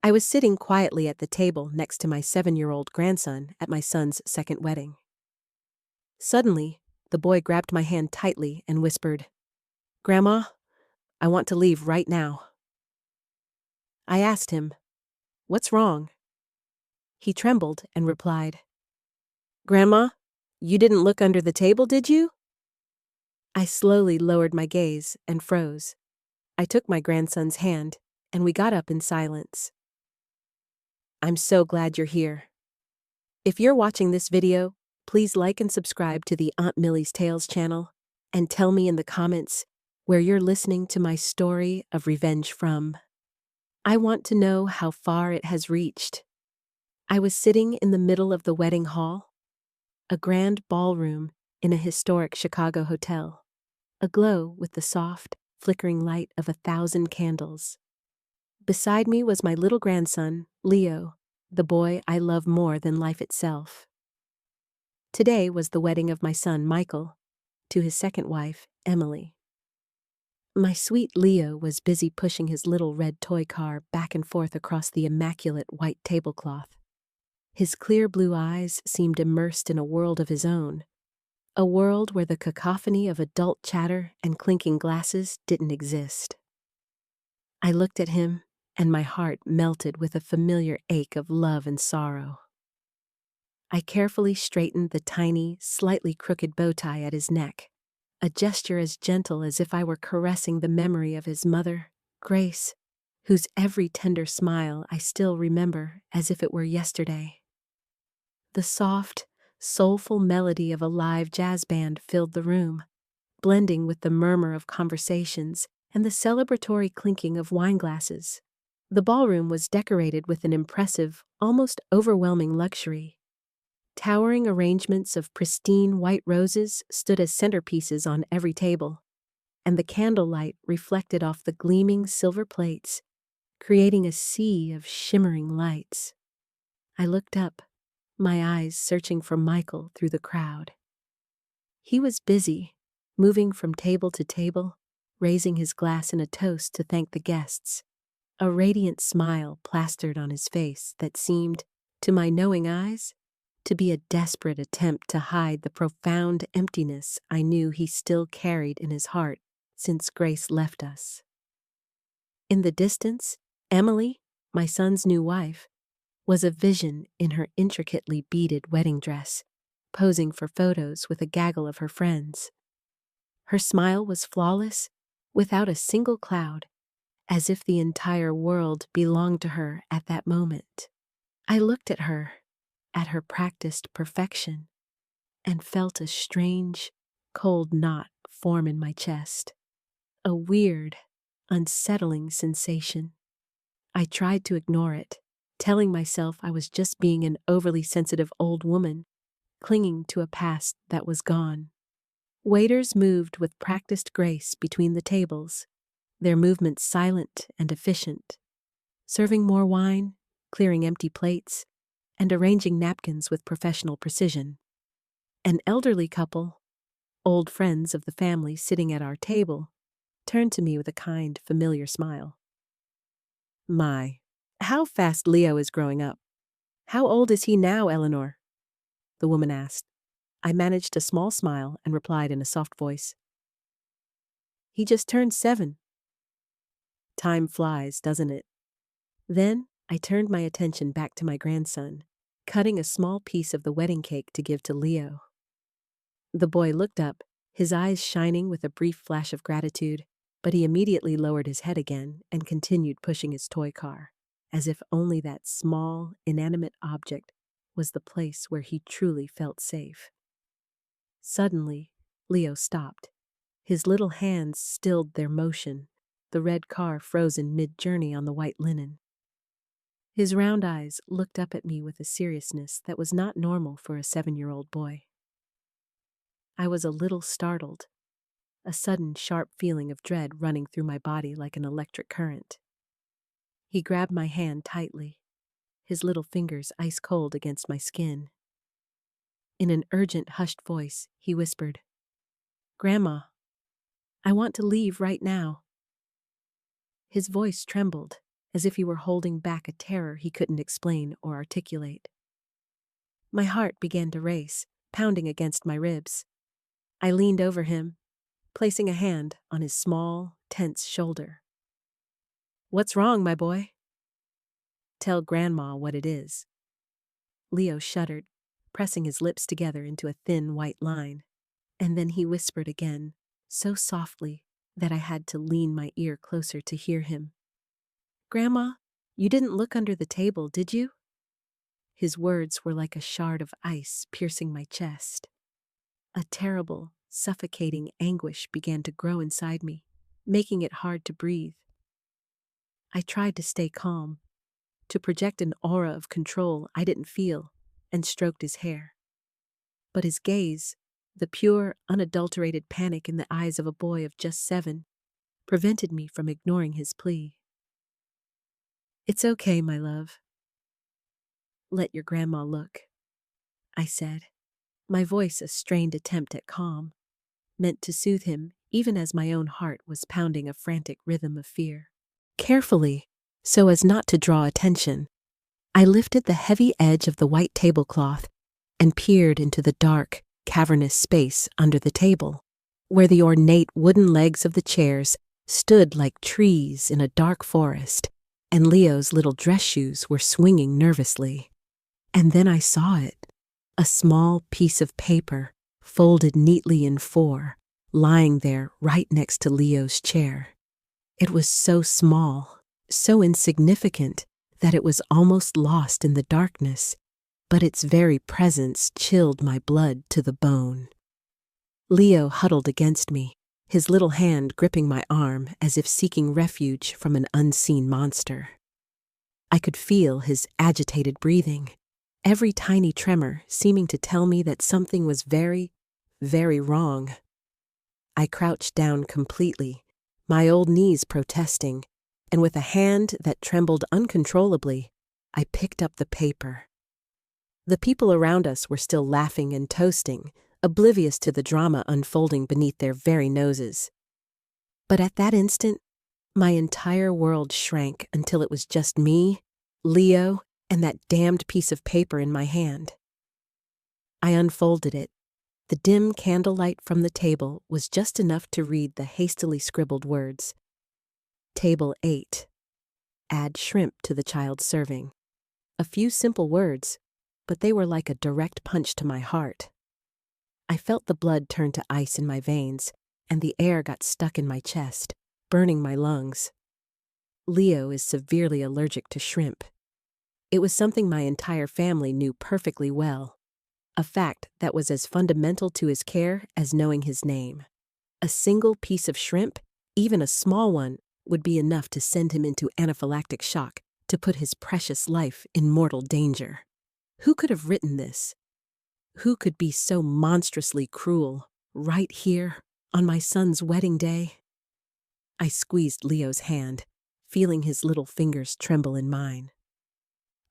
I was sitting quietly at the table next to my 7-year-old grandson at my son's second wedding. Suddenly, the boy grabbed my hand tightly and whispered, "Grandma, I want to leave right now." I asked him, "What's wrong?" He trembled and replied, "Grandma, you didn't look under the table, did you?" I slowly lowered my gaze and froze. I took my grandson's hand, and we got up in silence. "I'm so glad you're here. If you're watching this video, please like and subscribe to the Aunt Millie's Tales channel, and tell me in the comments where you're listening to my story of revenge from. I want to know how far it has reached." I was sitting in the middle of the wedding hall, a grand ballroom in a historic Chicago hotel, aglow with the soft, flickering light of 1,000 candles. Beside me was my little grandson, Leo, the boy I love more than life itself. Today was the wedding of my son, Michael, to his second wife, Emily. My sweet Leo was busy pushing his little red toy car back and forth across the immaculate white tablecloth. His clear blue eyes seemed immersed in a world of his own, a world where the cacophony of adult chatter and clinking glasses didn't exist. I looked at him, and my heart melted with a familiar ache of love and sorrow. I carefully straightened the tiny, slightly crooked bow tie at his neck, a gesture as gentle as if I were caressing the memory of his mother, Grace, whose every tender smile I still remember as if it were yesterday. The soft, soulful melody of a live jazz band filled the room, blending with the murmur of conversations and the celebratory clinking of wine glasses. The ballroom was decorated with an impressive, almost overwhelming luxury. Towering arrangements of pristine white roses stood as centerpieces on every table, and the candlelight reflected off the gleaming silver plates, creating a sea of shimmering lights. I looked up, my eyes searching for Michael through the crowd. He was busy, moving from table to table, raising his glass in a toast to thank the guests, a radiant smile plastered on his face that seemed, to my knowing eyes, to be a desperate attempt to hide the profound emptiness I knew he still carried in his heart since Grace left us. In the distance, Emily, my son's new wife, was a vision in her intricately beaded wedding dress, posing for photos with a gaggle of her friends. Her smile was flawless, without a single cloud, as if the entire world belonged to her at that moment. I looked at her practiced perfection, and felt a strange, cold knot form in my chest. A weird, unsettling sensation. I tried to ignore it, telling myself I was just being an overly sensitive old woman, clinging to a past that was gone. Waiters moved with practiced grace between the tables, their movements silent and efficient, serving more wine, clearing empty plates, and arranging napkins with professional precision. An elderly couple, old friends of the family sitting at our table, turned to me with a kind, familiar smile. "My, how fast Leo is growing up. How old is he now, Eleanor?" the woman asked. I managed a small smile and replied in a soft voice, "He just turned 7. Time flies, doesn't it? Then I turned my attention back to my grandson, cutting a small piece of the wedding cake to give to Leo. The boy looked up, his eyes shining with a brief flash of gratitude, but he immediately lowered his head again and continued pushing his toy car, as if only that small, inanimate object was the place where he truly felt safe. Suddenly, Leo stopped. His little hands stilled their motion, the red car frozen mid-journey on the white linen. His round eyes looked up at me with a seriousness that was not normal for a 7-year-old boy. I was a little startled, a sudden sharp feeling of dread running through my body like an electric current. He grabbed my hand tightly, his little fingers ice cold against my skin. In an urgent, hushed voice, he whispered, "Grandma, I want to leave right now." His voice trembled, as if he were holding back a terror he couldn't explain or articulate. My heart began to race, pounding against my ribs. I leaned over him, placing a hand on his small, tense shoulder. "What's wrong, my boy?" "Tell Grandma what it is." Leo shuddered, pressing his lips together into a thin white line. And then he whispered again, so softly that I had to lean my ear closer to hear him. "Grandma, you didn't look under the table, did you?" His words were like a shard of ice piercing my chest. A terrible, suffocating anguish began to grow inside me, making it hard to breathe. I tried to stay calm, to project an aura of control I didn't feel, and stroked his hair. But his gaze, the pure, unadulterated panic in the eyes of a boy of just 7, prevented me from ignoring his plea. "It's okay, my love. Let your grandma look," I said, my voice a strained attempt at calm, meant to soothe him even as my own heart was pounding a frantic rhythm of fear. Carefully, so as not to draw attention, I lifted the heavy edge of the white tablecloth and peered into the dark, cavernous space under the table, where the ornate wooden legs of the chairs stood like trees in a dark forest, and Leo's little dress shoes were swinging nervously. And then I saw it, a small piece of paper, folded neatly in 4, lying there right next to Leo's chair. It was so small, so insignificant, that it was almost lost in the darkness, but its very presence chilled my blood to the bone. Leo huddled against me, his little hand gripping my arm as if seeking refuge from an unseen monster. I could feel his agitated breathing, every tiny tremor seeming to tell me that something was very, very wrong. I crouched down completely, my old knees protesting, and with a hand that trembled uncontrollably, I picked up the paper. The people around us were still laughing and toasting, oblivious to the drama unfolding beneath their very noses. But at that instant, my entire world shrank until it was just me, Leo, and that damned piece of paper in my hand. I unfolded it. The dim candlelight from the table was just enough to read the hastily scribbled words. Table 8. Add shrimp to the child's serving. A few simple words, but they were like a direct punch to my heart. I felt the blood turn to ice in my veins, and the air got stuck in my chest, burning my lungs. Leo is severely allergic to shrimp. It was something my entire family knew perfectly well, a fact that was as fundamental to his care as knowing his name. A single piece of shrimp, even a small one, would be enough to send him into anaphylactic shock, to put his precious life in mortal danger. Who could have written this? Who could be so monstrously cruel, right here, on my son's wedding day? I squeezed Leo's hand, feeling his little fingers tremble in mine.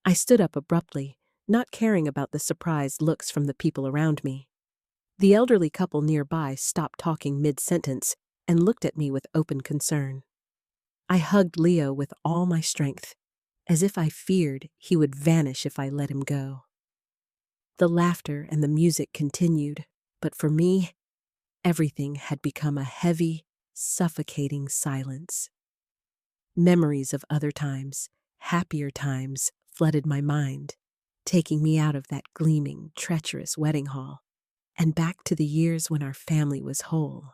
I stood up abruptly, not caring about the surprised looks from the people around me. The elderly couple nearby stopped talking mid-sentence and looked at me with open concern. I hugged Leo with all my strength, as if I feared he would vanish if I let him go. The laughter and the music continued, but for me, everything had become a heavy, suffocating silence. Memories of other times, happier times, flooded my mind, taking me out of that gleaming, treacherous wedding hall and back to the years when our family was whole.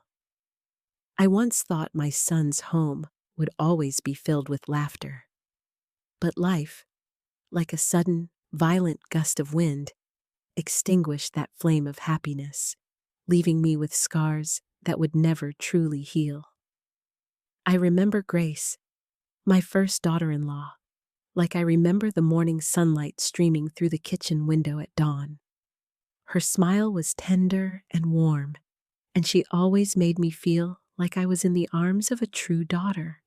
I once thought my son's home would always be filled with laughter. But life, like a sudden, violent gust of wind, extinguished that flame of happiness, leaving me with scars that would never truly heal. I remember Grace, my first daughter-in-law, like I remember the morning sunlight streaming through the kitchen window at dawn. Her smile was tender and warm, and she always made me feel like I was in the arms of a true daughter,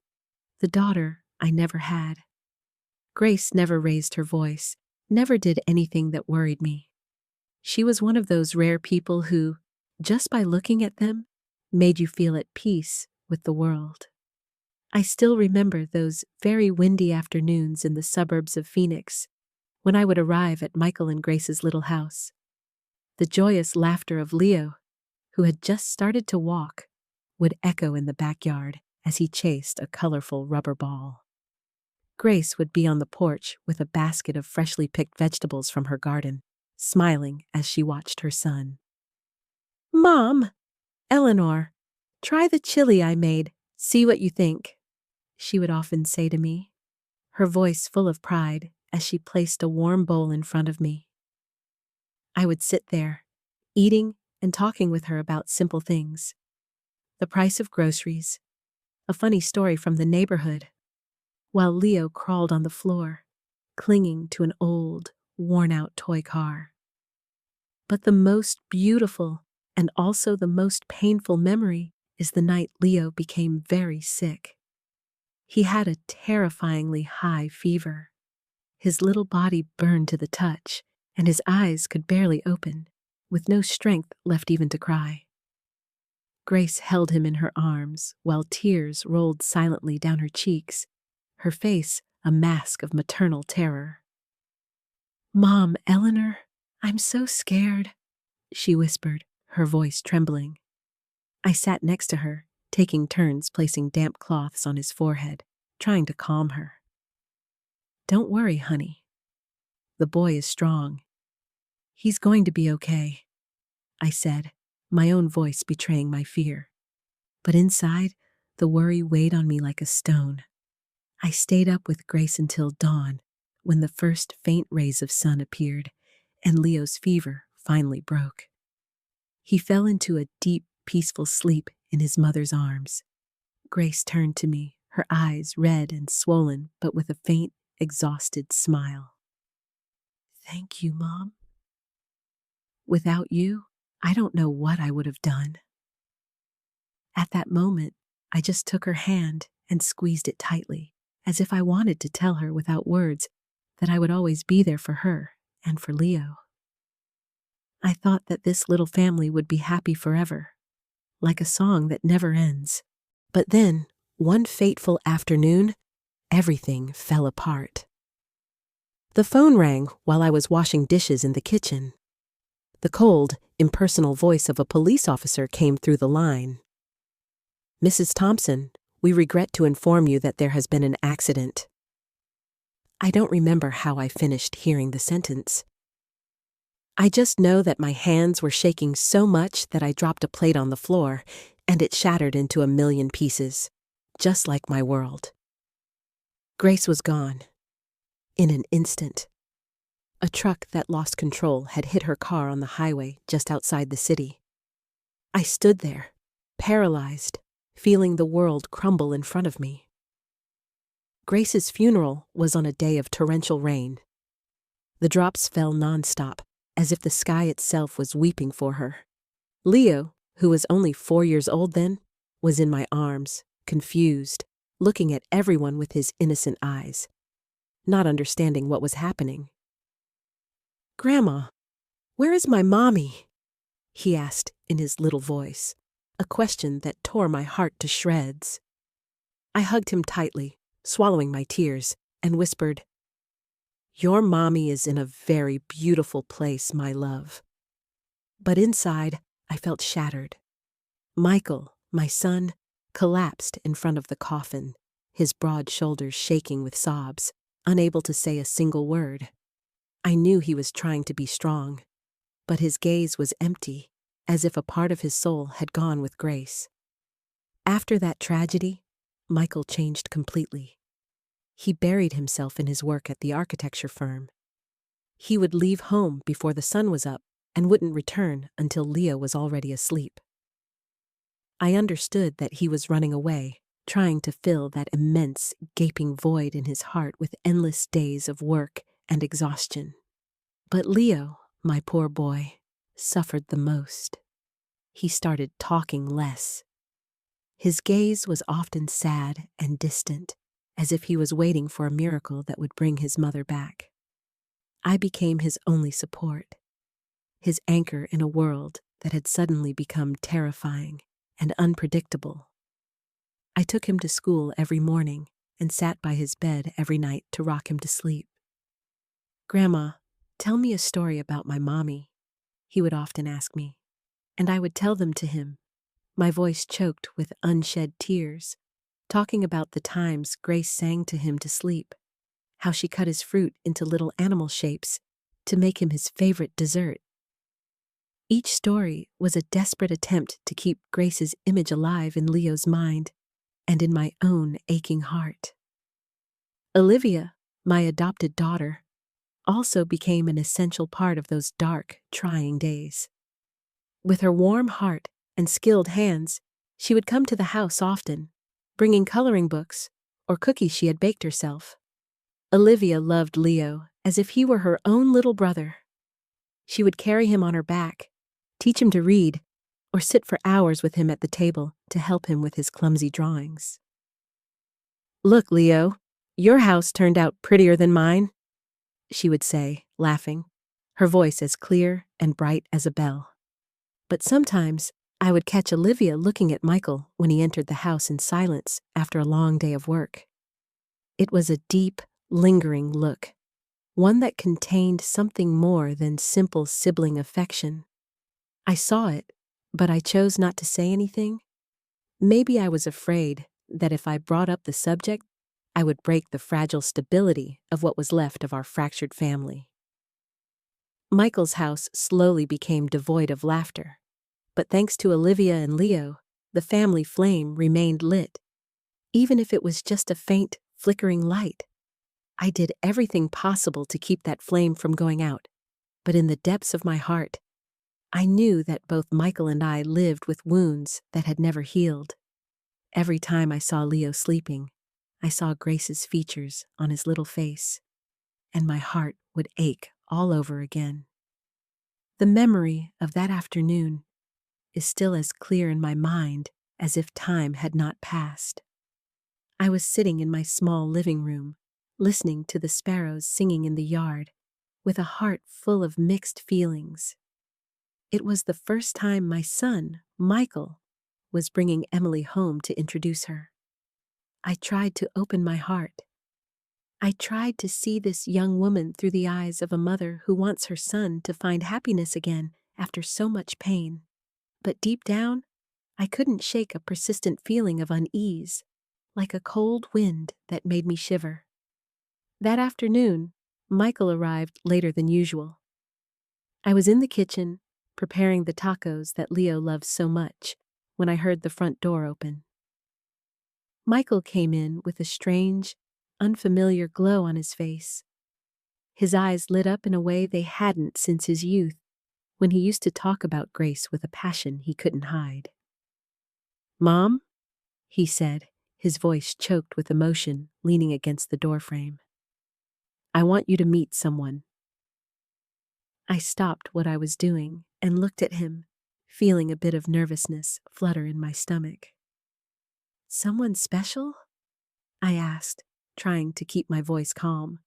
the daughter I never had. Grace never raised her voice, never did anything that worried me. She was one of those rare people who, just by looking at them, made you feel at peace with the world. I still remember those very windy afternoons in the suburbs of Phoenix when I would arrive at Michael and Grace's little house. The joyous laughter of Leo, who had just started to walk, would echo in the backyard as he chased a colorful rubber ball. Grace would be on the porch with a basket of freshly picked vegetables from her garden, smiling as she watched her son. "Mom, Eleanor, try the chili I made. See what you think," she would often say to me, her voice full of pride as she placed a warm bowl in front of me. I would sit there, eating and talking with her about simple things: the price of groceries, a funny story from the neighborhood, while Leo crawled on the floor, clinging to an old, worn-out toy car. But the most beautiful and also the most painful memory is the night Leo became very sick. He had a terrifyingly high fever. His little body burned to the touch, and his eyes could barely open, with no strength left even to cry. Grace held him in her arms while tears rolled silently down her cheeks, her face a mask of maternal terror. "Mom, Eleanor, I'm so scared," she whispered, her voice trembling. I sat next to her, taking turns placing damp cloths on his forehead, trying to calm her. "Don't worry, honey. The boy is strong. He's going to be okay," I said, my own voice betraying my fear. But inside, the worry weighed on me like a stone. I stayed up with Grace until dawn, when the first faint rays of sun appeared, and Leo's fever finally broke. He fell into a deep, peaceful sleep in his mother's arms. Grace turned to me, her eyes red and swollen, but with a faint, exhausted smile. "Thank you, Mom. Without you, I don't know what I would have done." At that moment, I just took her hand and squeezed it tightly, as if I wanted to tell her without words that I would always be there for her and for Leo. I thought that this little family would be happy forever, like a song that never ends. But then, one fateful afternoon, everything fell apart. The phone rang while I was washing dishes in the kitchen. The cold, impersonal voice of a police officer came through the line. "Mrs. Thompson, we regret to inform you that there has been an accident." I don't remember how I finished hearing the sentence. I just know that my hands were shaking so much that I dropped a plate on the floor, and it shattered into a million pieces, just like my world. Grace was gone. In an instant. A truck that lost control had hit her car on the highway just outside the city. I stood there, paralyzed, feeling the world crumble in front of me. Grace's funeral was on a day of torrential rain. The drops fell nonstop, as if the sky itself was weeping for her. Leo, who was only 4 years old then, was in my arms, confused, looking at everyone with his innocent eyes, not understanding what was happening. "Grandma, where is my mommy?" he asked in his little voice, a question that tore my heart to shreds. I hugged him tightly, swallowing my tears, and whispered, "Your mommy is in a very beautiful place, my love." But inside, I felt shattered. Michael, my son, collapsed in front of the coffin, his broad shoulders shaking with sobs, unable to say a single word. I knew he was trying to be strong, but his gaze was empty, as if a part of his soul had gone with Grace. After that tragedy, Michael changed completely. He buried himself in his work at the architecture firm. He would leave home before the sun was up and wouldn't return until Leo was already asleep. I understood that he was running away, trying to fill that immense, gaping void in his heart with endless days of work and exhaustion. But Leo, my poor boy, suffered the most. He started talking less. His gaze was often sad and distant, as if he was waiting for a miracle that would bring his mother back. I became his only support, his anchor in a world that had suddenly become terrifying and unpredictable. I took him to school every morning and sat by his bed every night to rock him to sleep. "Grandma, tell me a story about my mommy," he would often ask me, and I would tell them to him, my voice choked with unshed tears, talking about the times Grace sang to him to sleep, how she cut his fruit into little animal shapes to make him his favorite dessert. Each story was a desperate attempt to keep Grace's image alive in Leo's mind and in my own aching heart. Olivia, my adopted daughter, also became an essential part of those dark, trying days. With her warm heart and skilled hands, she would come to the house often, bringing coloring books or cookies she had baked herself. Olivia loved Leo as if he were her own little brother. She would carry him on her back, teach him to read, or sit for hours with him at the table to help him with his clumsy drawings. "Look, Leo, your house turned out prettier than mine," she would say, laughing, her voice as clear and bright as a bell. But sometimes I would catch Olivia looking at Michael when he entered the house in silence after a long day of work. It was a deep, lingering look, one that contained something more than simple sibling affection. I saw it, but I chose not to say anything. Maybe I was afraid that if I brought up the subject, I would break the fragile stability of what was left of our fractured family. Michael's house slowly became devoid of laughter, but thanks to Olivia and Leo, the family flame remained lit. Even if it was just a faint, flickering light, I did everything possible to keep that flame from going out, but in the depths of my heart, I knew that both Michael and I lived with wounds that had never healed. Every time I saw Leo sleeping, I saw Grace's features on his little face, and my heart would ache all over again. The memory of that afternoon is still as clear in my mind as if time had not passed. I was sitting in my small living room, listening to the sparrows singing in the yard, with a heart full of mixed feelings. It was the first time my son, Michael, was bringing Emily home to introduce her. I tried to open my heart. I tried to see this young woman through the eyes of a mother who wants her son to find happiness again after so much pain. But deep down, I couldn't shake a persistent feeling of unease, like a cold wind that made me shiver. That afternoon, Michael arrived later than usual. I was in the kitchen, preparing the tacos that Leo loves so much, when I heard the front door open. Michael came in with a strange, unfamiliar glow on his face. His eyes lit up in a way they hadn't since his youth, when he used to talk about Grace with a passion he couldn't hide. "Mom?" he said, his voice choked with emotion, leaning against the doorframe. "I want you to meet someone." I stopped what I was doing and looked at him, feeling a bit of nervousness flutter in my stomach. "Someone special?" I asked, trying to keep my voice calm.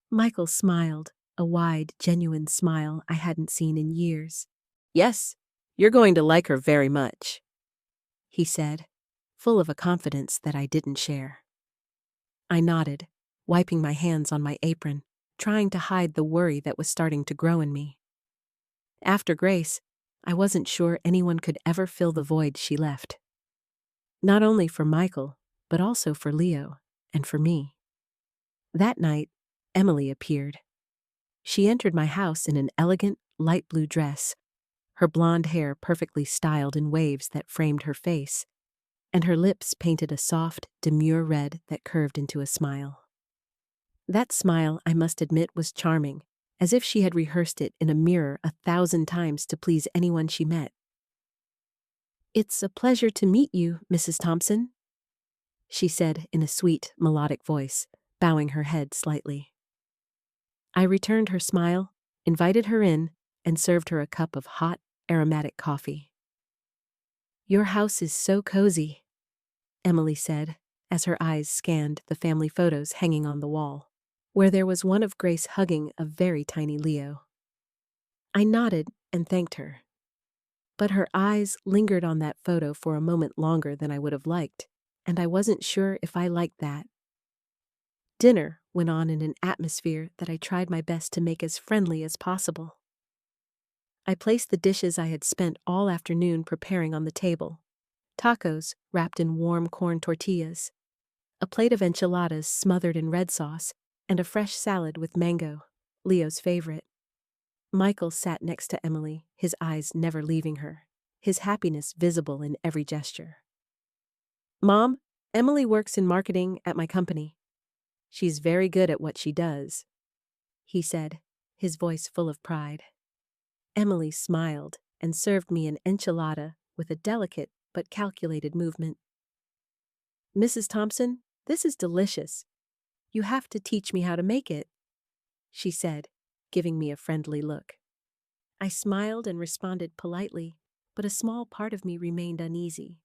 Michael smiled, a wide, genuine smile I hadn't seen in years. "Yes, you're going to like her very much," he said, full of a confidence that I didn't share. I nodded, wiping my hands on my apron, trying to hide the worry that was starting to grow in me. After Grace, I wasn't sure anyone could ever fill the void she left. Not only for Michael, but also for Leo and for me. That night, Emily appeared. She entered my house in an elegant, light blue dress, her blonde hair perfectly styled in waves that framed her face, and her lips painted a soft, demure red that curved into a smile. That smile, I must admit, was charming, as if she had rehearsed it in a mirror 1,000 times to please anyone she met. "It's a pleasure to meet you, Mrs. Thompson," she said in a sweet, melodic voice, bowing her head slightly. I returned her smile, invited her in, and served her a cup of hot, aromatic coffee. "Your house is so cozy," Emily said, as her eyes scanned the family photos hanging on the wall, where there was one of Grace hugging a very tiny Leo. I nodded and thanked her. But her eyes lingered on that photo for a moment longer than I would have liked, and I wasn't sure if I liked that. Dinner went on in an atmosphere that I tried my best to make as friendly as possible. I placed the dishes I had spent all afternoon preparing on the table: tacos wrapped in warm corn tortillas, a plate of enchiladas smothered in red sauce, and a fresh salad with mango, Leo's favorite. Michael sat next to Emily, his eyes never leaving her, his happiness visible in every gesture. "Mom, Emily works in marketing at my company. She's very good at what she does," he said, his voice full of pride. Emily smiled and served me an enchilada with a delicate but calculated movement. "Mrs. Thompson, this is delicious. You have to teach me how to make it," she said, giving me a friendly look. I smiled and responded politely, but a small part of me remained uneasy.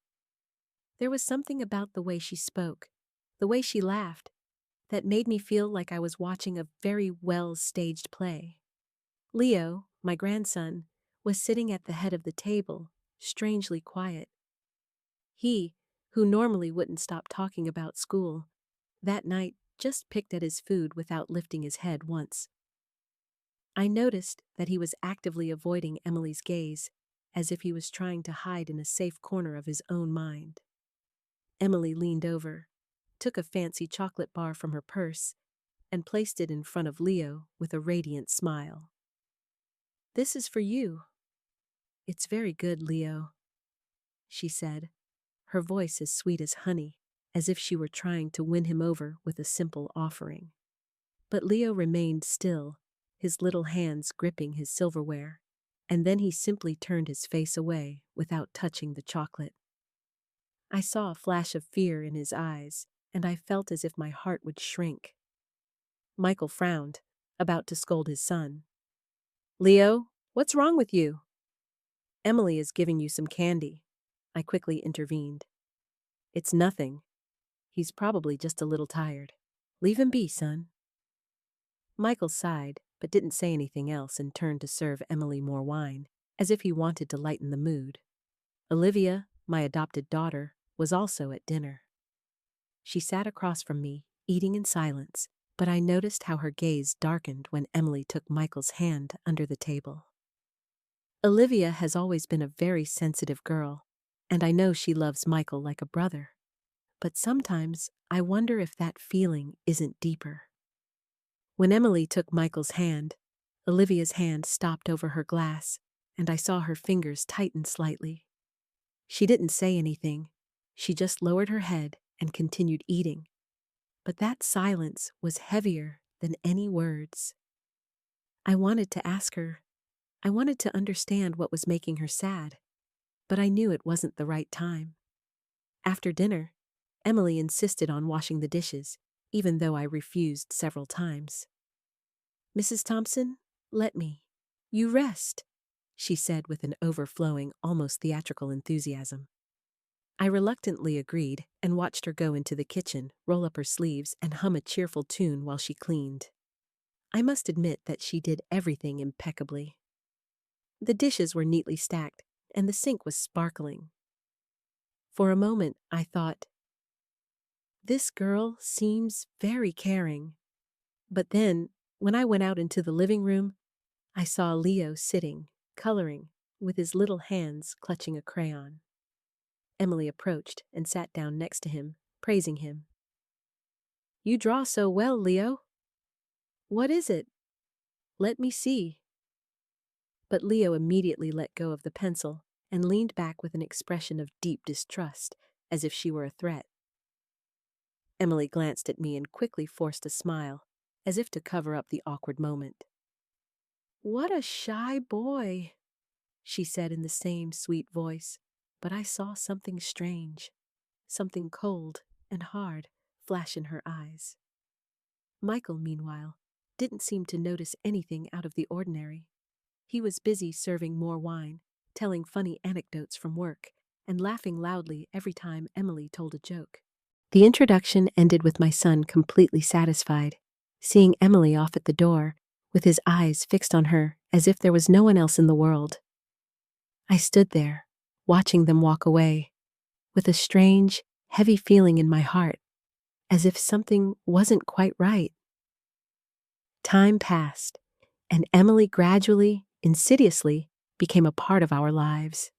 There was something about the way she spoke, the way she laughed, that made me feel like I was watching a very well-staged play. Leo, my grandson, was sitting at the head of the table, strangely quiet. He, who normally wouldn't stop talking about school, that night just picked at his food without lifting his head once. I noticed that he was actively avoiding Emily's gaze, as if he was trying to hide in a safe corner of his own mind. Emily leaned over, took a fancy chocolate bar from her purse, and placed it in front of Leo with a radiant smile. "This is for you." "It's very good, Leo," she said, her voice as sweet as honey, as if she were trying to win him over with a simple offering. But Leo remained still, his little hands gripping his silverware, and then he simply turned his face away without touching the chocolate. I saw a flash of fear in his eyes, and I felt as if my heart would shrink. Michael frowned, about to scold his son. "Leo, what's wrong with you?" "Emily is giving you some candy," I quickly intervened. "It's nothing. He's probably just a little tired. Leave him be, son." Michael sighed, but didn't say anything else and turned to serve Emily more wine, as if he wanted to lighten the mood. Olivia, my adopted daughter, was also at dinner. She sat across from me, eating in silence, but I noticed how her gaze darkened when Emily took Michael's hand under the table. Olivia has always been a very sensitive girl, and I know she loves Michael like a brother. But sometimes I wonder if that feeling isn't deeper. When Emily took Michael's hand, Olivia's hand stopped over her glass, and I saw her fingers tighten slightly. She didn't say anything. She just lowered her head and continued eating. But that silence was heavier than any words. I wanted to ask her. I wanted to understand what was making her sad, but I knew it wasn't the right time. After dinner, Emily insisted on washing the dishes, even though I refused several times. "Mrs. Thompson, let me. You rest," she said with an overflowing, almost theatrical enthusiasm. I reluctantly agreed and watched her go into the kitchen, roll up her sleeves, and hum a cheerful tune while she cleaned. I must admit that she did everything impeccably. The dishes were neatly stacked, and the sink was sparkling. For a moment, I thought, this girl seems very caring. But then, when I went out into the living room, I saw Leo sitting, coloring, with his little hands clutching a crayon. Emily approached and sat down next to him, praising him. "You draw so well, Leo." "What is it?" "Let me see." But Leo immediately let go of the pencil and leaned back with an expression of deep distrust, as if she were a threat. Emily glanced at me and quickly forced a smile, as if to cover up the awkward moment. "What a shy boy," she said in the same sweet voice, but I saw something strange, something cold and hard flash in her eyes. Michael, meanwhile, didn't seem to notice anything out of the ordinary. He was busy serving more wine, telling funny anecdotes from work, and laughing loudly every time Emily told a joke. The introduction ended with my son completely satisfied, seeing Emily off at the door, with his eyes fixed on her as if there was no one else in the world. I stood there, watching them walk away, with a strange, heavy feeling in my heart, as if something wasn't quite right. Time passed, and Emily gradually, insidiously, became a part of our lives.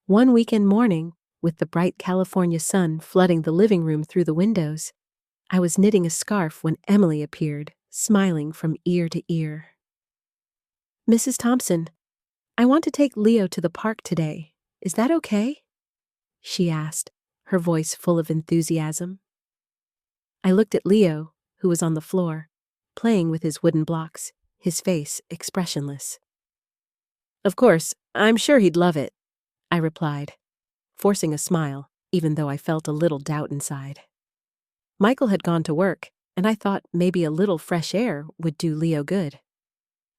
One weekend morning, with the bright California sun flooding the living room through the windows, I was knitting a scarf when Emily appeared, smiling from ear to ear. "Mrs. Thompson, I want to take Leo to the park today. Is that okay?" she asked, her voice full of enthusiasm. I looked at Leo, who was on the floor, playing with his wooden blocks, his face expressionless. "Of course, I'm sure he'd love it," I replied, forcing a smile, even though I felt a little doubt inside. Michael had gone to work, and I thought maybe a little fresh air would do Leo good.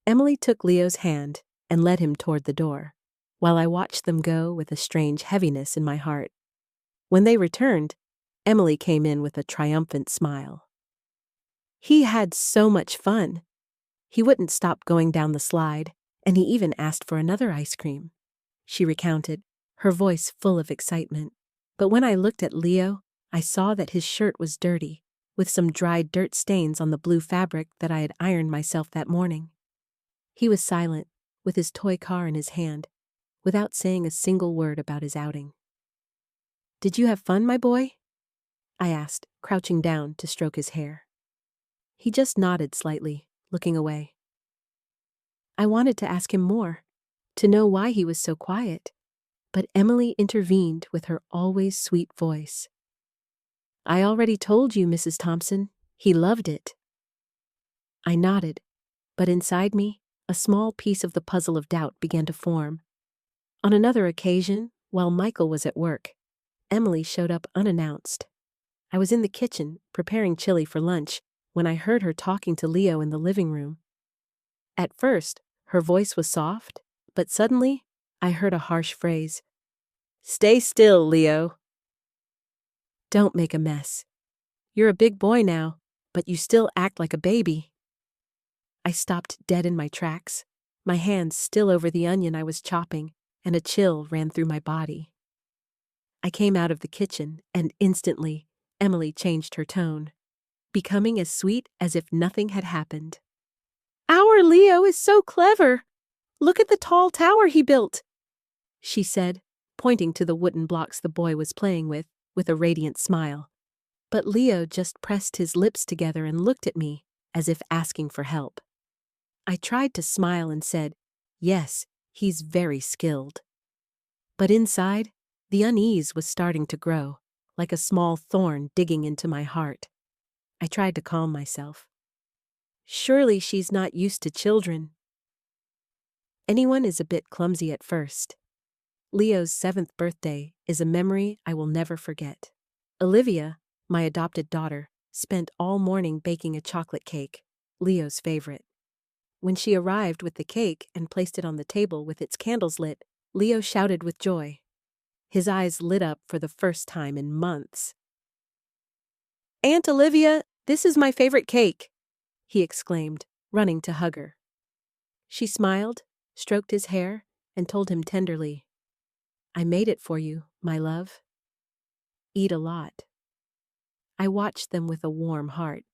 Emily took Leo's hand and led him toward the door, while I watched them go with a strange heaviness in my heart. When they returned, Emily came in with a triumphant smile. "He had so much fun. He wouldn't stop going down the slide, and he even asked for another ice cream," she recounted, her voice full of excitement. But when I looked at Leo, I saw that his shirt was dirty, with some dried dirt stains on the blue fabric that I had ironed myself that morning. He was silent, with his toy car in his hand, without saying a single word about his outing. "Did you have fun, my boy?" I asked, crouching down to stroke his hair. He just nodded slightly, looking away. I wanted to ask him more, to know why he was so quiet, but Emily intervened with her always sweet voice. "I already told you, Mrs. Thompson, he loved it." I nodded, but inside me, a small piece of the puzzle of doubt began to form. On another occasion, while Michael was at work, Emily showed up unannounced. I was in the kitchen, preparing chili for lunch, when I heard her talking to Leo in the living room. At first, her voice was soft, but suddenly, I heard a harsh phrase. "Stay still, Leo." "Don't make a mess. You're a big boy now, but you still act like a baby." I stopped dead in my tracks, my hands still over the onion I was chopping, and a chill ran through my body. I came out of the kitchen, and instantly, Emily changed her tone, becoming as sweet as if nothing had happened. "Our Leo is so clever. Look at the tall tower he built," she said, pointing to the wooden blocks the boy was playing with a radiant smile. But Leo just pressed his lips together and looked at me, as if asking for help. I tried to smile and said, "Yes, he's very skilled." But inside, the unease was starting to grow, like a small thorn digging into my heart. I tried to calm myself. Surely she's not used to children. Anyone is a bit clumsy at first. Leo's 7th birthday is a memory I will never forget. Olivia, my adopted daughter, spent all morning baking a chocolate cake, Leo's favorite. When she arrived with the cake and placed it on the table with its candles lit, Leo shouted with joy. His eyes lit up for the first time in months. "Aunt Olivia, this is my favorite cake," he exclaimed, running to hug her. She smiled, stroked his hair, and told him tenderly, "I made it for you, my love. Eat a lot." I watched them with a warm heart,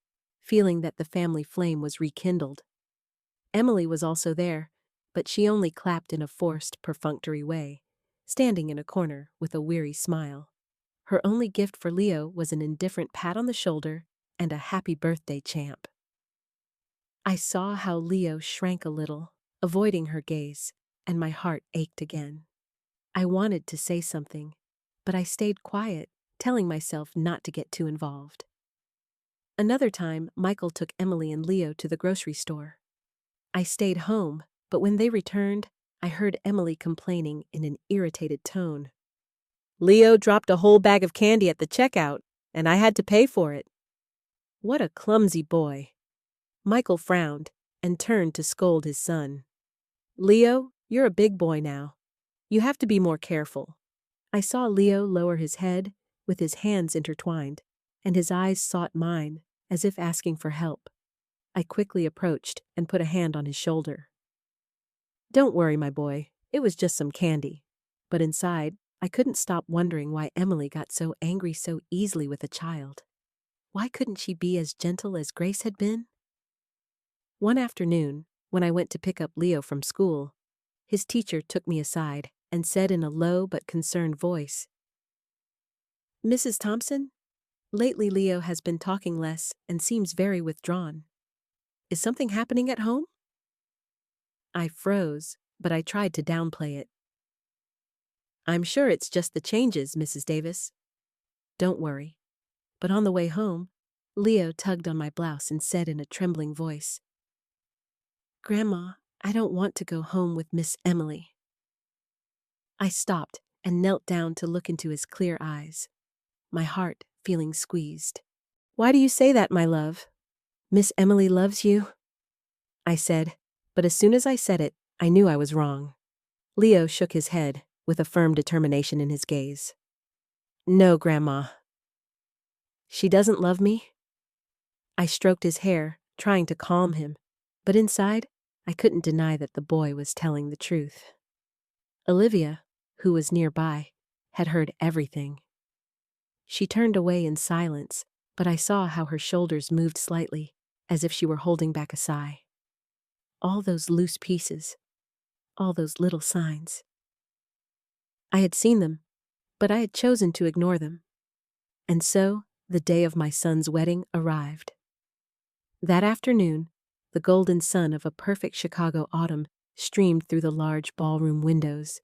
feeling that the family flame was rekindled. Emily was also there, but she only clapped in a forced, perfunctory way, standing in a corner with a weary smile. Her only gift for Leo was an indifferent pat on the shoulder and a happy birthday champ. I saw how Leo shrank a little, avoiding her gaze, and my heart ached again. I wanted to say something, but I stayed quiet, telling myself not to get too involved. Another time, Michael took Emily and Leo to the grocery store. I stayed home, but when they returned, I heard Emily complaining in an irritated tone. "Leo dropped a whole bag of candy at the checkout, and I had to pay for it." What a clumsy boy. Michael frowned and turned to scold his son. "Leo, you're a big boy now. You have to be more careful." I saw Leo lower his head, with his hands intertwined, and his eyes sought mine, as if asking for help. I quickly approached and put a hand on his shoulder. "Don't worry, my boy. It was just some candy." But inside, I couldn't stop wondering why Emily got so angry so easily with a child. Why couldn't she be as gentle as Grace had been? One afternoon, when I went to pick up Leo from school, his teacher took me aside and said in a low but concerned voice, "Mrs. Thompson, lately Leo has been talking less and seems very withdrawn. Is something happening at home?" I froze, but I tried to downplay it. "I'm sure it's just the changes, Mrs. Davis. Don't worry." But on the way home, Leo tugged on my blouse and said in a trembling voice, "Grandma, I don't want to go home with Miss Emily." I stopped and knelt down to look into his clear eyes, my heart feeling squeezed. "Why do you say that, my love? Miss Emily loves you?" I said, but as soon as I said it, I knew I was wrong. Leo shook his head, with a firm determination in his gaze. "No, Grandma. She doesn't love me?" I stroked his hair, trying to calm him, but inside, I couldn't deny that the boy was telling the truth. Olivia, who was nearby, had heard everything. She turned away in silence, but I saw how her shoulders moved slightly, as if she were holding back a sigh. All those loose pieces, all those little signs. I had seen them, but I had chosen to ignore them. And so, the day of my son's wedding arrived. That afternoon, the golden sun of a perfect Chicago autumn streamed through the large ballroom windows,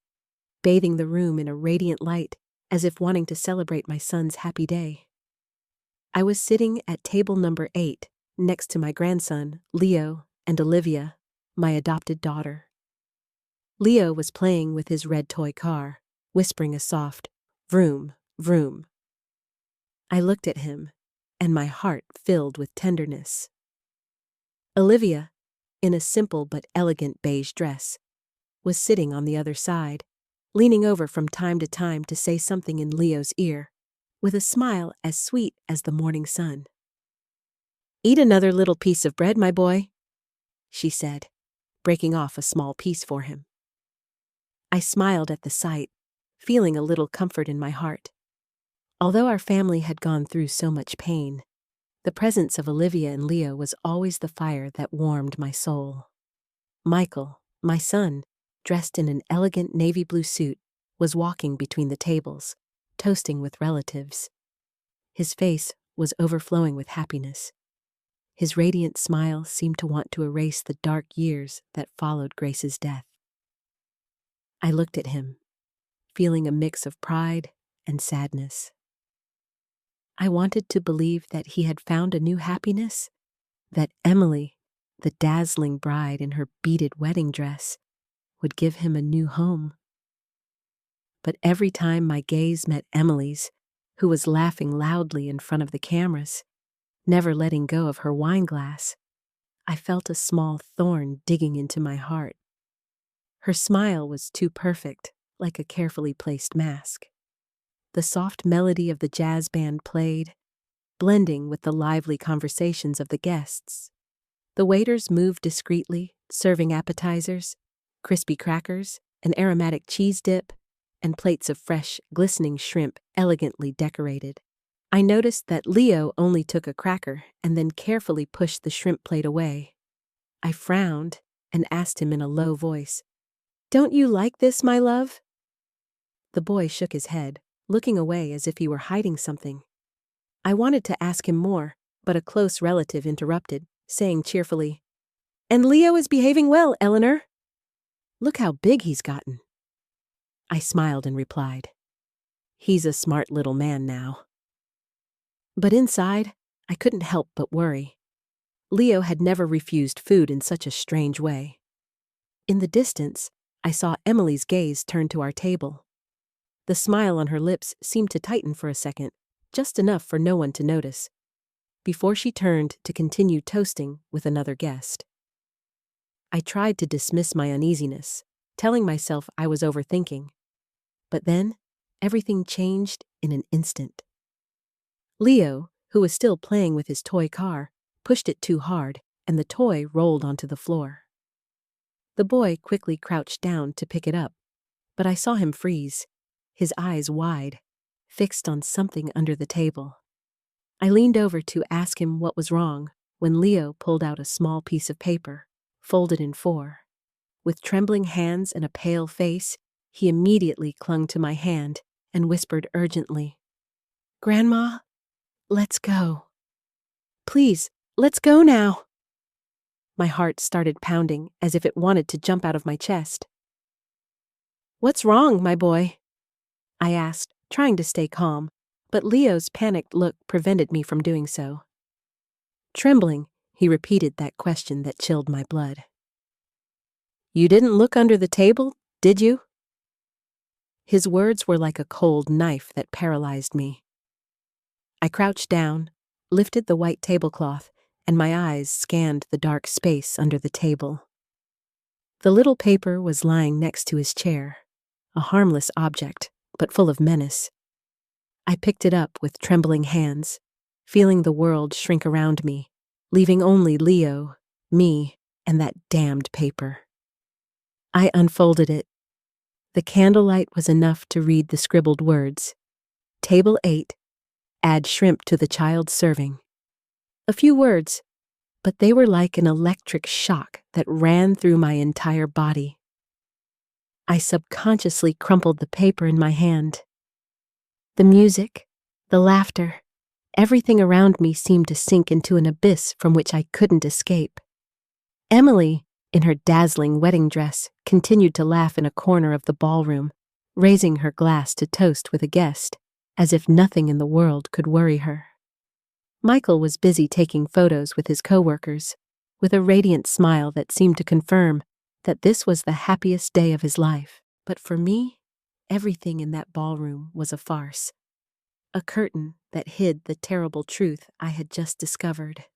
bathing the room in a radiant light as if wanting to celebrate my son's happy day. I was sitting at table number 8, next to my grandson, Leo, and Olivia, my adopted daughter. Leo was playing with his red toy car, whispering a soft, "Vroom, vroom." I looked at him, and my heart filled with tenderness. Olivia, in a simple but elegant beige dress, was sitting on the other side, leaning over from time to time to say something in Leo's ear, with a smile as sweet as the morning sun. "Eat another little piece of bread, my boy," she said, breaking off a small piece for him. I smiled at the sight, feeling a little comfort in my heart. Although our family had gone through so much pain, the presence of Olivia and Leo was always the fire that warmed my soul. Michael, my son, dressed in an elegant navy blue suit, was walking between the tables, toasting with relatives. His face was overflowing with happiness. His radiant smile seemed to want to erase the dark years that followed Grace's death. I looked at him, feeling a mix of pride and sadness. I wanted to believe that he had found a new happiness, that Emily, the dazzling bride in her beaded wedding dress, would give him a new home. But every time my gaze met Emily's, who was laughing loudly in front of the cameras, never letting go of her wine glass, I felt a small thorn digging into my heart. Her smile was too perfect, like a carefully placed mask. The soft melody of the jazz band played, blending with the lively conversations of the guests. The waiters moved discreetly, serving appetizers, crispy crackers, an aromatic cheese dip, and plates of fresh, glistening shrimp elegantly decorated. I noticed that Leo only took a cracker and then carefully pushed the shrimp plate away. I frowned and asked him in a low voice, "Don't you like this, my love?" The boy shook his head, looking away as if he were hiding something. I wanted to ask him more, but a close relative interrupted, saying cheerfully, "And Leo is behaving well, Eleanor. Look how big he's gotten." I smiled and replied, "He's a smart little man now." But inside, I couldn't help but worry. Leo had never refused food in such a strange way. In the distance, I saw Emily's gaze turn to our table. The smile on her lips seemed to tighten for a second, just enough for no one to notice, before she turned to continue toasting with another guest. I tried to dismiss my uneasiness, telling myself I was overthinking. But then, everything changed in an instant. Leo, who was still playing with his toy car, pushed it too hard, and the toy rolled onto the floor. The boy quickly crouched down to pick it up, but I saw him freeze, his eyes wide, fixed on something under the table. I leaned over to ask him what was wrong when Leo pulled out a small piece of paper, folded in four. With trembling hands and a pale face, he immediately clung to my hand and whispered urgently, "Grandma, let's go. Please, let's go now." My heart started pounding as if it wanted to jump out of my chest. "What's wrong, my boy?" I asked, trying to stay calm, but Leo's panicked look prevented me from doing so. Trembling, he repeated that question that chilled my blood. "You didn't look under the table, did you?" His words were like a cold knife that paralyzed me. I crouched down, lifted the white tablecloth, and my eyes scanned the dark space under the table. The little paper was lying next to his chair, a harmless object, but full of menace. I picked it up with trembling hands, feeling the world shrink around me, leaving only Leo, me, and that damned paper. I unfolded it. The candlelight was enough to read the scribbled words. Table 8, add shrimp to the child's serving. A few words, but they were like an electric shock that ran through my entire body. I subconsciously crumpled the paper in my hand. The music, the laughter, everything around me seemed to sink into an abyss from which I couldn't escape. Emily, in her dazzling wedding dress, continued to laugh in a corner of the ballroom, raising her glass to toast with a guest, as if nothing in the world could worry her. Michael was busy taking photos with his coworkers, with a radiant smile that seemed to confirm that this was the happiest day of his life. But for me, everything in that ballroom was a farce, a curtain that hid the terrible truth I had just discovered.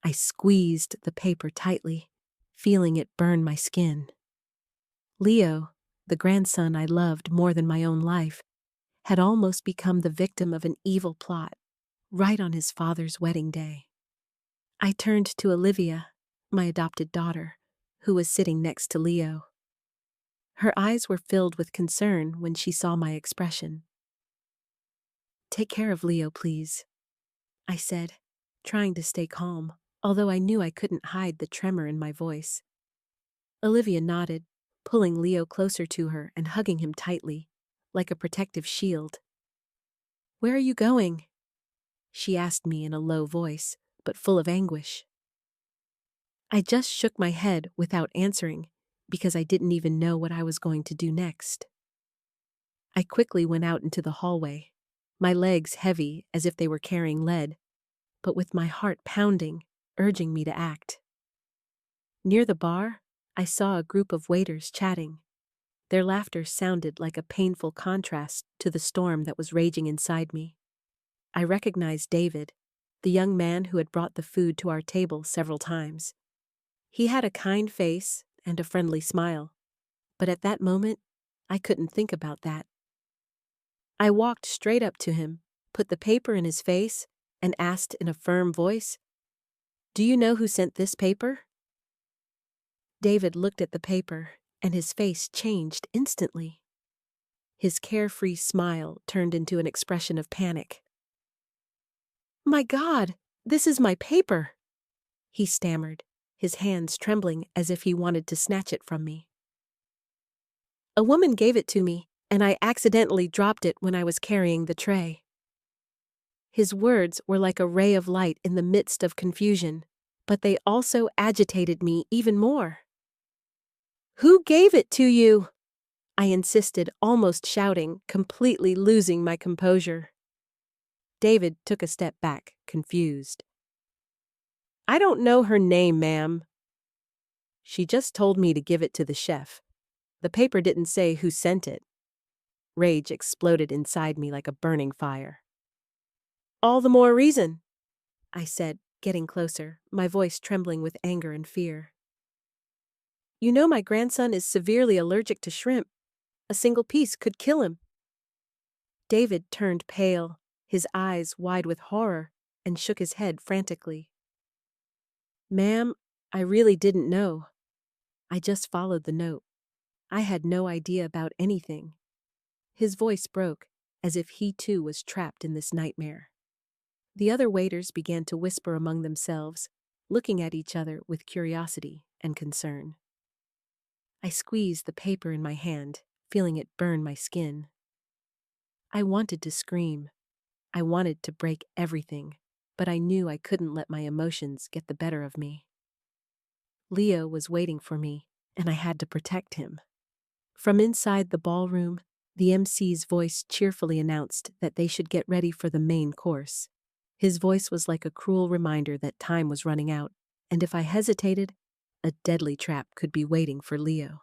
I squeezed the paper tightly, feeling it burn my skin. Leo, the grandson I loved more than my own life, had almost become the victim of an evil plot right on his father's wedding day. I turned to Olivia, my adopted daughter, who was sitting next to Leo. Her eyes were filled with concern when she saw my expression. "Take care of Leo, please," I said, trying to stay calm, although I knew I couldn't hide the tremor in my voice. Olivia nodded, pulling Leo closer to her and hugging him tightly, like a protective shield. "Where are you going?" she asked me in a low voice, but full of anguish. I just shook my head without answering, because I didn't even know what I was going to do next. I quickly went out into the hallway, my legs heavy as if they were carrying lead, but with my heart pounding, urging me to act. Near the bar, I saw a group of waiters chatting. Their laughter sounded like a painful contrast to the storm that was raging inside me. I recognized David, the young man who had brought the food to our table several times. He had a kind face and a friendly smile, but at that moment, I couldn't think about that. I walked straight up to him, put the paper in his face, and asked in a firm voice, "Do you know who sent this paper?" David looked at the paper, and his face changed instantly. His carefree smile turned into an expression of panic. "My God, this is my paper," he stammered, his hands trembling as if he wanted to snatch it from me. "A woman gave it to me, and I accidentally dropped it when I was carrying the tray." His words were like a ray of light in the midst of confusion, but they also agitated me even more. "Who gave it to you?" I insisted, almost shouting, completely losing my composure. David took a step back, confused. "I don't know her name, ma'am. She just told me to give it to the chef. The paper didn't say who sent it." Rage exploded inside me like a burning fire. "All the more reason," I said, getting closer, my voice trembling with anger and fear. "You know my grandson is severely allergic to shrimp. A single piece could kill him." David turned pale, his eyes wide with horror, and shook his head frantically. "Ma'am, I really didn't know. I just followed the note. I had no idea about anything." His voice broke, as if he too was trapped in this nightmare. The other waiters began to whisper among themselves, looking at each other with curiosity and concern. I squeezed the paper in my hand, feeling it burn my skin. I wanted to scream. I wanted to break everything, but I knew I couldn't let my emotions get the better of me. Leo was waiting for me, and I had to protect him. From inside the ballroom, the MC's voice cheerfully announced that they should get ready for the main course. His voice was like a cruel reminder that time was running out, and if I hesitated, a deadly trap could be waiting for Leo.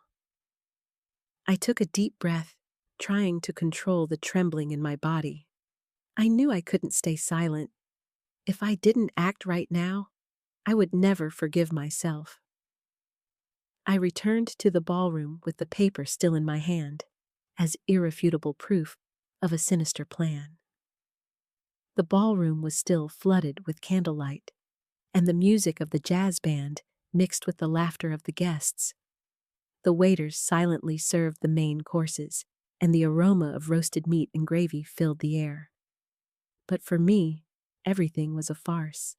I took a deep breath, trying to control the trembling in my body. I knew I couldn't stay silent. If I didn't act right now, I would never forgive myself. I returned to the ballroom with the paper still in my hand, as irrefutable proof of a sinister plan. The ballroom was still flooded with candlelight, and the music of the jazz band mixed with the laughter of the guests. The waiters silently served the main courses, and the aroma of roasted meat and gravy filled the air. But for me, everything was a farce.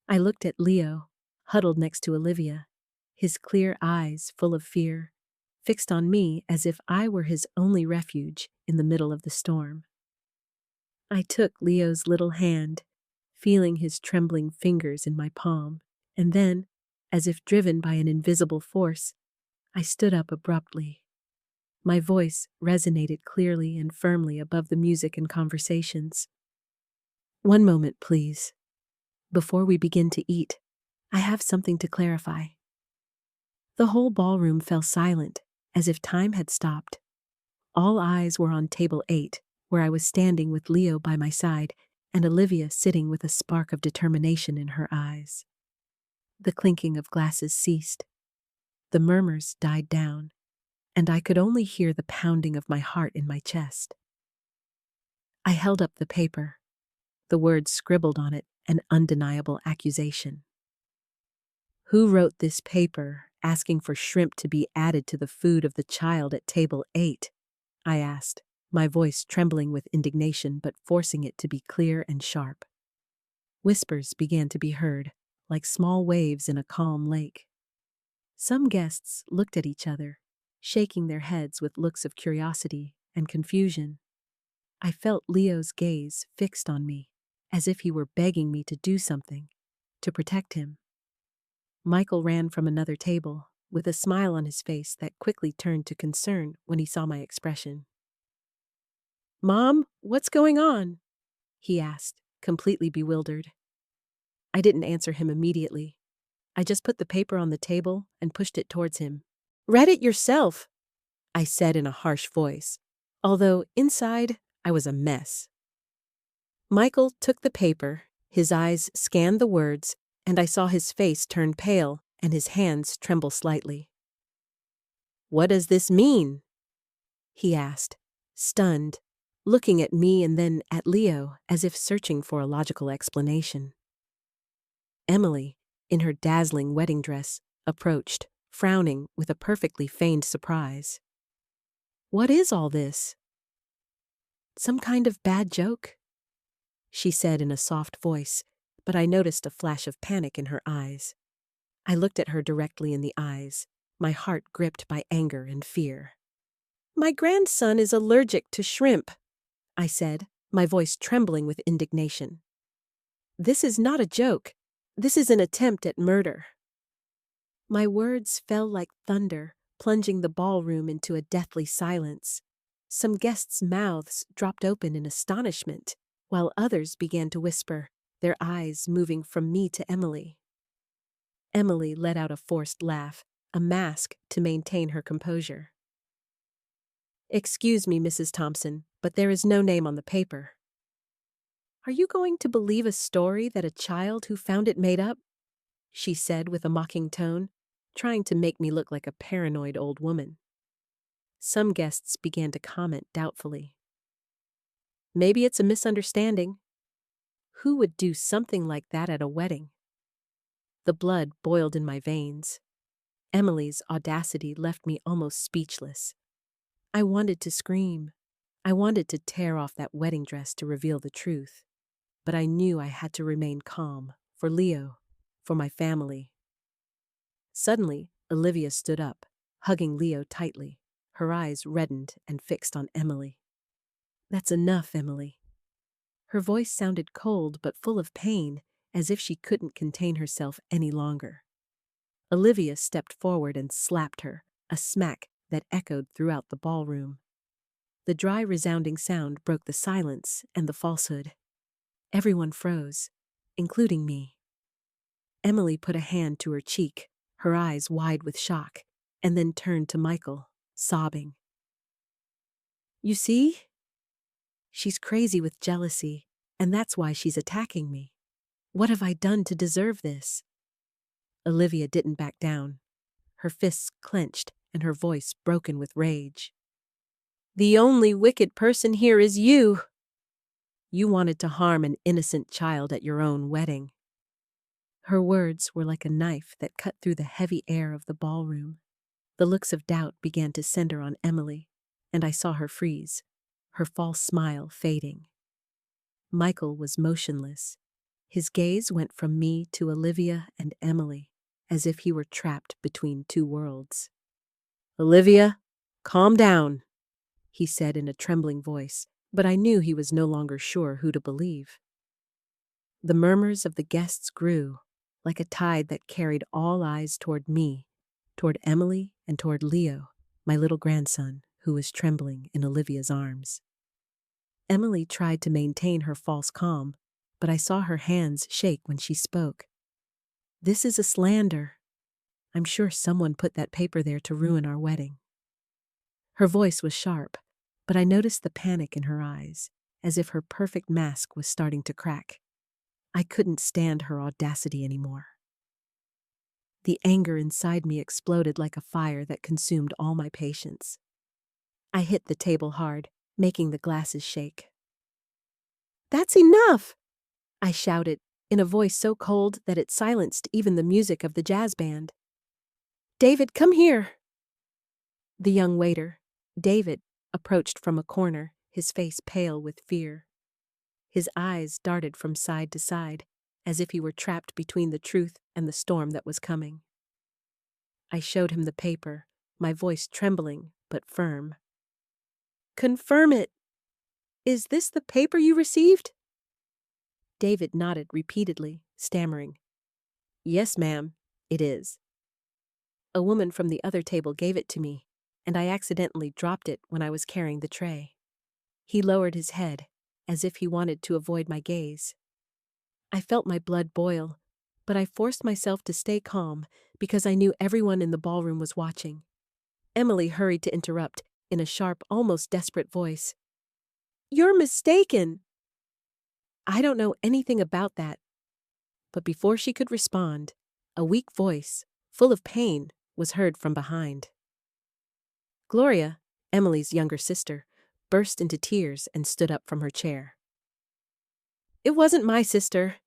I looked at Leo, huddled next to Olivia, his clear eyes full of fear, fixed on me as if I were his only refuge in the middle of the storm. I took Leo's little hand, feeling his trembling fingers in my palm, and then, as if driven by an invisible force, I stood up abruptly. My voice resonated clearly and firmly above the music and conversations. "One moment, please. Before we begin to eat, I have something to clarify." The whole ballroom fell silent, as if time had stopped. All eyes were on table 8, where I was standing with Leo by my side and Olivia sitting with a spark of determination in her eyes. The clinking of glasses ceased. The murmurs died down, and I could only hear the pounding of my heart in my chest. I held up the paper, the words scribbled on it an undeniable accusation. "Who wrote this paper asking for shrimp to be added to the food of the child at table 8? I asked, my voice trembling with indignation but forcing it to be clear and sharp. Whispers began to be heard, like small waves in a calm lake. Some guests looked at each other, shaking their heads with looks of curiosity and confusion. I felt Leo's gaze fixed on me, as if he were begging me to do something, to protect him. Michael ran from another table, with a smile on his face that quickly turned to concern when he saw my expression. "Mom, what's going on?" he asked, completely bewildered. I didn't answer him immediately. I just put the paper on the table and pushed it towards him. "Read it yourself," I said in a harsh voice, although inside I was a mess. Michael took the paper, his eyes scanned the words, and I saw his face turn pale and his hands tremble slightly. "What does this mean?" he asked, stunned, looking at me and then at Leo as if searching for a logical explanation. Emily, in her dazzling wedding dress, approached, frowning with a perfectly feigned surprise. "What is all this?" "Some kind of bad joke?" she said in a soft voice, but I noticed a flash of panic in her eyes. I looked at her directly in the eyes, my heart gripped by anger and fear. "My grandson is allergic to shrimp," I said, my voice trembling with indignation. "This is not a joke. This is an attempt at murder." My words fell like thunder, plunging the ballroom into a deathly silence. Some guests' mouths dropped open in astonishment, while others began to whisper, their eyes moving from me to Emily. Emily let out a forced laugh, a mask to maintain her composure. "Excuse me, Mrs. Thompson, but there is no name on the paper." "Are you going to believe a story that a child who found it made up?" she said with a mocking tone, trying to make me look like a paranoid old woman. Some guests began to comment doubtfully. "Maybe it's a misunderstanding. Who would do something like that at a wedding?" The blood boiled in my veins. Emily's audacity left me almost speechless. I wanted to scream. I wanted to tear off that wedding dress to reveal the truth. But I knew I had to remain calm, for Leo, for my family. Suddenly, Olivia stood up, hugging Leo tightly, her eyes reddened and fixed on Emily. "That's enough, Emily." Her voice sounded cold but full of pain, as if she couldn't contain herself any longer. Olivia stepped forward and slapped her, a smack that echoed throughout the ballroom. The dry, resounding sound broke the silence and the falsehood. Everyone froze, including me. Emily put a hand to her cheek, her eyes wide with shock, and then turned to Michael, sobbing. "You see? She's crazy with jealousy, and that's why she's attacking me. What have I done to deserve this?" Olivia didn't back down, her fists clenched and her voice broken with rage. "The only wicked person here is you. You wanted to harm an innocent child at your own wedding." Her words were like a knife that cut through the heavy air of the ballroom. The looks of doubt began to center on Emily, and I saw her freeze, her false smile fading. Michael was motionless. His gaze went from me to Olivia and Emily, as if he were trapped between two worlds. "Olivia, calm down," he said in a trembling voice, but I knew he was no longer sure who to believe. The murmurs of the guests grew, like a tide that carried all eyes toward me, toward Emily, and toward Leo, my little grandson, who was trembling in Olivia's arms. Emily tried to maintain her false calm, but I saw her hands shake when she spoke. "This is a slander. I'm sure someone put that paper there to ruin our wedding." Her voice was sharp, but I noticed the panic in her eyes, as if her perfect mask was starting to crack. I couldn't stand her audacity anymore. The anger inside me exploded like a fire that consumed all my patience. I hit the table hard, making the glasses shake. "That's enough!" I shouted, in a voice so cold that it silenced even the music of the jazz band. "David, come here!" The young waiter, David, approached from a corner, his face pale with fear. His eyes darted from side to side, as if he were trapped between the truth and the storm that was coming. I showed him the paper, my voice trembling but firm. "Confirm it. Is this the paper you received?" David nodded repeatedly, stammering. "Yes, ma'am, it is." A woman from the other table gave it to me, and I accidentally dropped it when I was carrying the tray. He lowered his head, as if he wanted to avoid my gaze. I felt my blood boil, but I forced myself to stay calm because I knew everyone in the ballroom was watching. Emily hurried to interrupt, in a sharp, almost desperate voice. "You're mistaken." "I don't know anything about that." But before she could respond, a weak voice, full of pain, was heard from behind. Gloria, Emily's younger sister, burst into tears and stood up from her chair. "It wasn't my sister.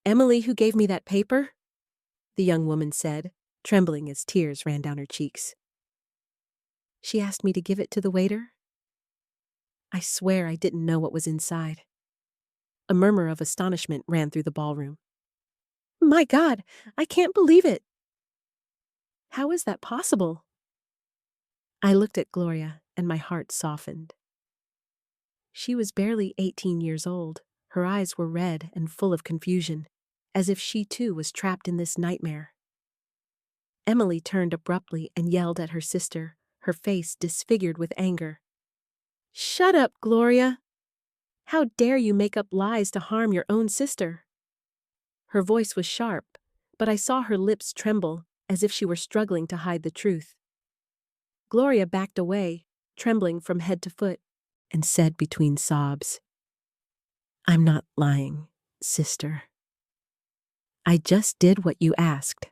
Emily who gave me that paper," the young woman said, trembling as tears ran down her cheeks. "She asked me to give it to the waiter." I swear I didn't know what was inside. A murmur of astonishment ran through the ballroom. "My God, I can't believe it." "How is that possible?" I looked at Gloria, and my heart softened. She was barely 18 years old. Her eyes were red and full of confusion, as if she too was trapped in this nightmare. Emily turned abruptly and yelled at her sister, her face disfigured with anger. "Shut up, Gloria! How dare you make up lies to harm your own sister?" Her voice was sharp, but I saw her lips tremble, as if she were struggling to hide the truth. Gloria backed away, trembling from head to foot, and said between sobs, "I'm not lying, sister. I just did what you asked."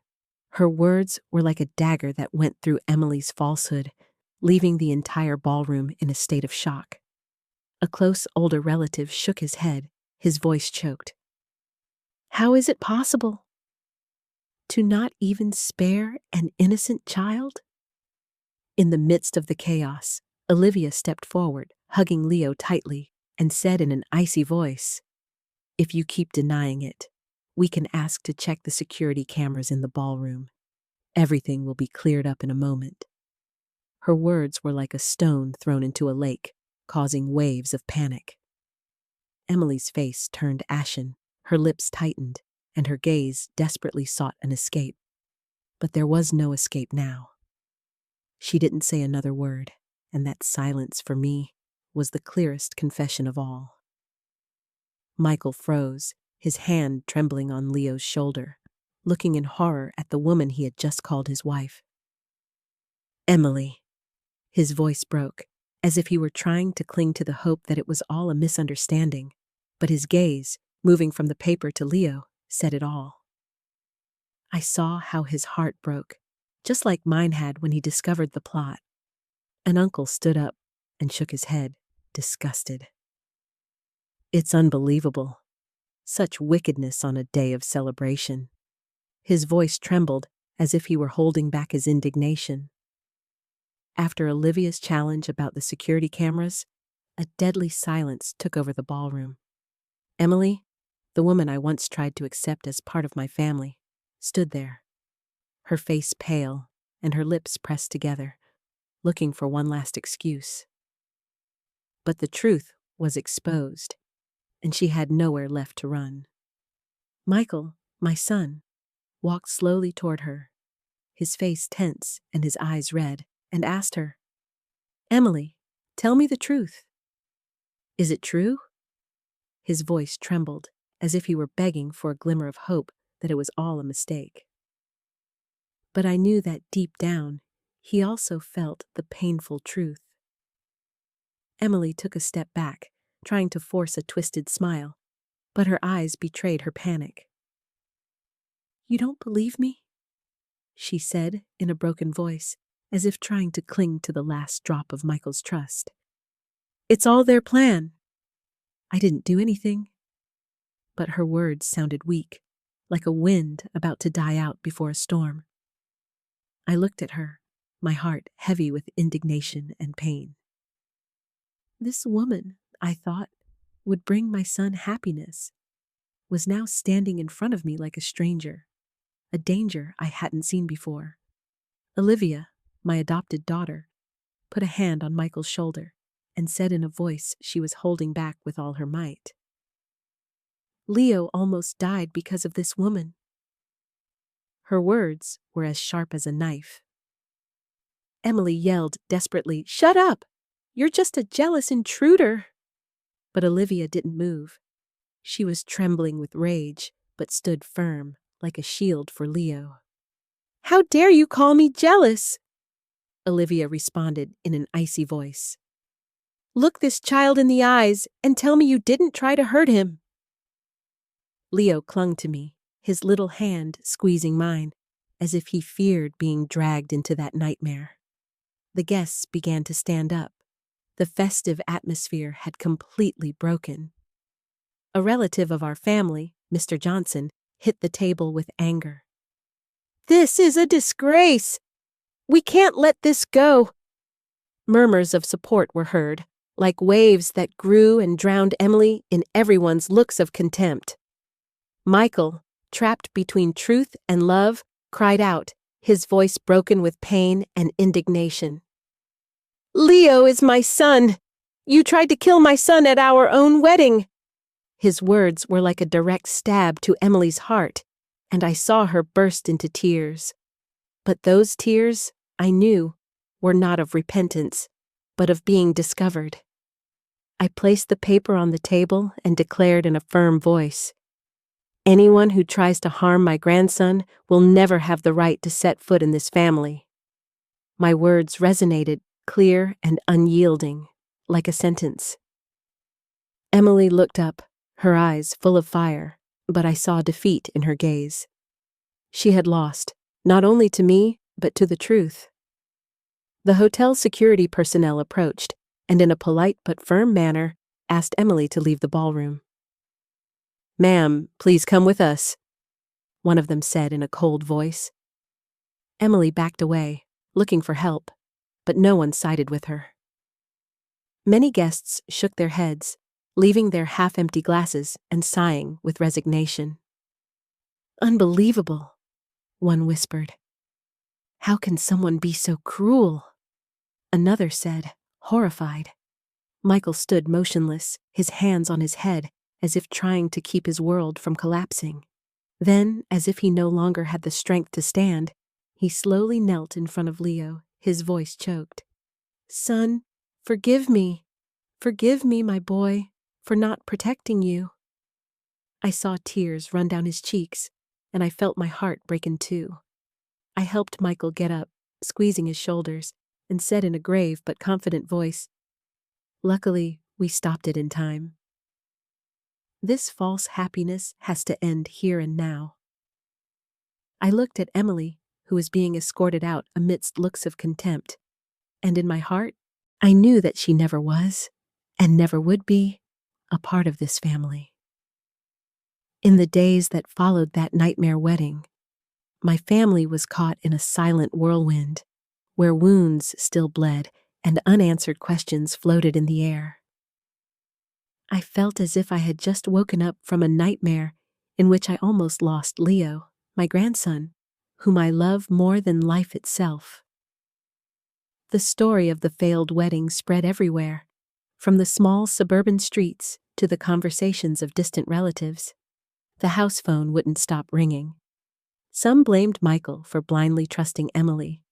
Her words were like a dagger that went through Emily's falsehood, leaving the entire ballroom in a state of shock. A close older relative shook his head, his voice choked. "How is it possible? To not even spare an innocent child?" In the midst of the chaos, Olivia stepped forward, hugging Leo tightly, and said in an icy voice, "If you keep denying it, we can ask to check the security cameras in the ballroom. Everything will be cleared up in a moment." Her words were like a stone thrown into a lake, causing waves of panic. Emily's face turned ashen, her lips tightened, and her gaze desperately sought an escape. But there was no escape now. She didn't say another word, and that silence, for me, was the clearest confession of all. Michael froze, his hand trembling on Leo's shoulder, looking in horror at the woman he had just called his wife. "Emily." His voice broke, as if he were trying to cling to the hope that it was all a misunderstanding, but his gaze, moving from the paper to Leo, said it all. I saw how his heart broke, just like mine had when he discovered the plot. An uncle stood up and shook his head, disgusted. "It's unbelievable. Such wickedness on a day of celebration." His voice trembled as if he were holding back his indignation. After Olivia's challenge about the security cameras, a deadly silence took over the ballroom. Emily, the woman I once tried to accept as part of my family, stood there, her face pale and her lips pressed together, looking for one last excuse. But the truth was exposed, and she had nowhere left to run. Michael, my son, walked slowly toward her, his face tense and his eyes red, and asked her, "Emily, tell me the truth. Is it true?" His voice trembled, as if he were begging for a glimmer of hope that it was all a mistake. But I knew that deep down, he also felt the painful truth. Emily took a step back, trying to force a twisted smile, but her eyes betrayed her panic. "You don't believe me?" she said in a broken voice, as if trying to cling to the last drop of Michael's trust. "It's all their plan. I didn't do anything." But her words sounded weak, like a wind about to die out before a storm. I looked at her, my heart heavy with indignation and pain. This woman, I thought, would bring my son happiness, was now standing in front of me like a stranger, a danger I hadn't seen before. Olivia, my adopted daughter, put a hand on Michael's shoulder and said in a voice she was holding back with all her might, "Leo almost died because of this woman." Her words were as sharp as a knife. Emily yelled desperately, "Shut up! You're just a jealous intruder!" But Olivia didn't move. She was trembling with rage, but stood firm, like a shield for Leo. "How dare you call me jealous?" Olivia responded in an icy voice. "Look this child in the eyes and tell me you didn't try to hurt him." Leo clung to me, his little hand squeezing mine, as if he feared being dragged into that nightmare. The guests began to stand up. The festive atmosphere had completely broken. A relative of our family, Mr. Johnson, hit the table with anger. "This is a disgrace! We can't let this go!" Murmurs of support were heard, like waves that grew and drowned Emily in everyone's looks of contempt. Michael, trapped between truth and love, cried out, his voice broken with pain and indignation. "Leo is my son! You tried to kill my son at our own wedding!" His words were like a direct stab to Emily's heart, and I saw her burst into tears. But those tears, I knew, were not of repentance, but of being discovered. I placed the paper on the table and declared in a firm voice, "Anyone who tries to harm my grandson will never have the right to set foot in this family." My words resonated, clear and unyielding, like a sentence. Emily looked up, her eyes full of fire, but I saw defeat in her gaze. She had lost, not only to me, but to the truth. The hotel security personnel approached, and in a polite but firm manner, asked Emily to leave the ballroom. "Ma'am, please come with us," one of them said in a cold voice. Emily backed away, looking for help, but no one sided with her. Many guests shook their heads, leaving their half-empty glasses and sighing with resignation. "Unbelievable," one whispered. "How can someone be so cruel?" Another said, horrified. Michael stood motionless, his hands on his head, as if trying to keep his world from collapsing. Then, as if he no longer had the strength to stand, he slowly knelt in front of Leo, his voice choked. "Son, forgive me. Forgive me, my boy, for not protecting you." I saw tears run down his cheeks, and I felt my heart break in two. I helped Michael get up, squeezing his shoulders, and said in a grave but confident voice, "Luckily, we stopped it in time. This false happiness has to end here and now." I looked at Emily, who was being escorted out amidst looks of contempt, and in my heart, I knew that she never was, and never would be, a part of this family. In the days that followed that nightmare wedding, my family was caught in a silent whirlwind, where wounds still bled and unanswered questions floated in the air. I felt as if I had just woken up from a nightmare in which I almost lost Leo, my grandson, whom I love more than life itself. The story of the failed wedding spread everywhere, from the small suburban streets to the conversations of distant relatives. The house phone wouldn't stop ringing. Some blamed Michael for blindly trusting Emily.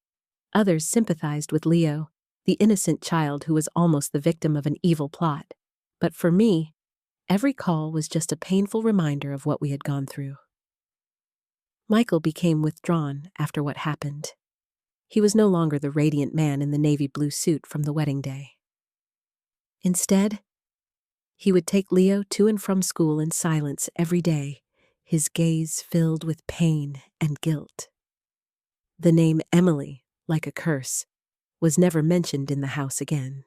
Others sympathized with Leo, the innocent child who was almost the victim of an evil plot. But for me, every call was just a painful reminder of what we had gone through. Michael became withdrawn after what happened. He was no longer the radiant man in the navy blue suit from the wedding day. Instead, he would take Leo to and from school in silence every day, his gaze filled with pain and guilt. The name Emily, like a curse, was never mentioned in the house again.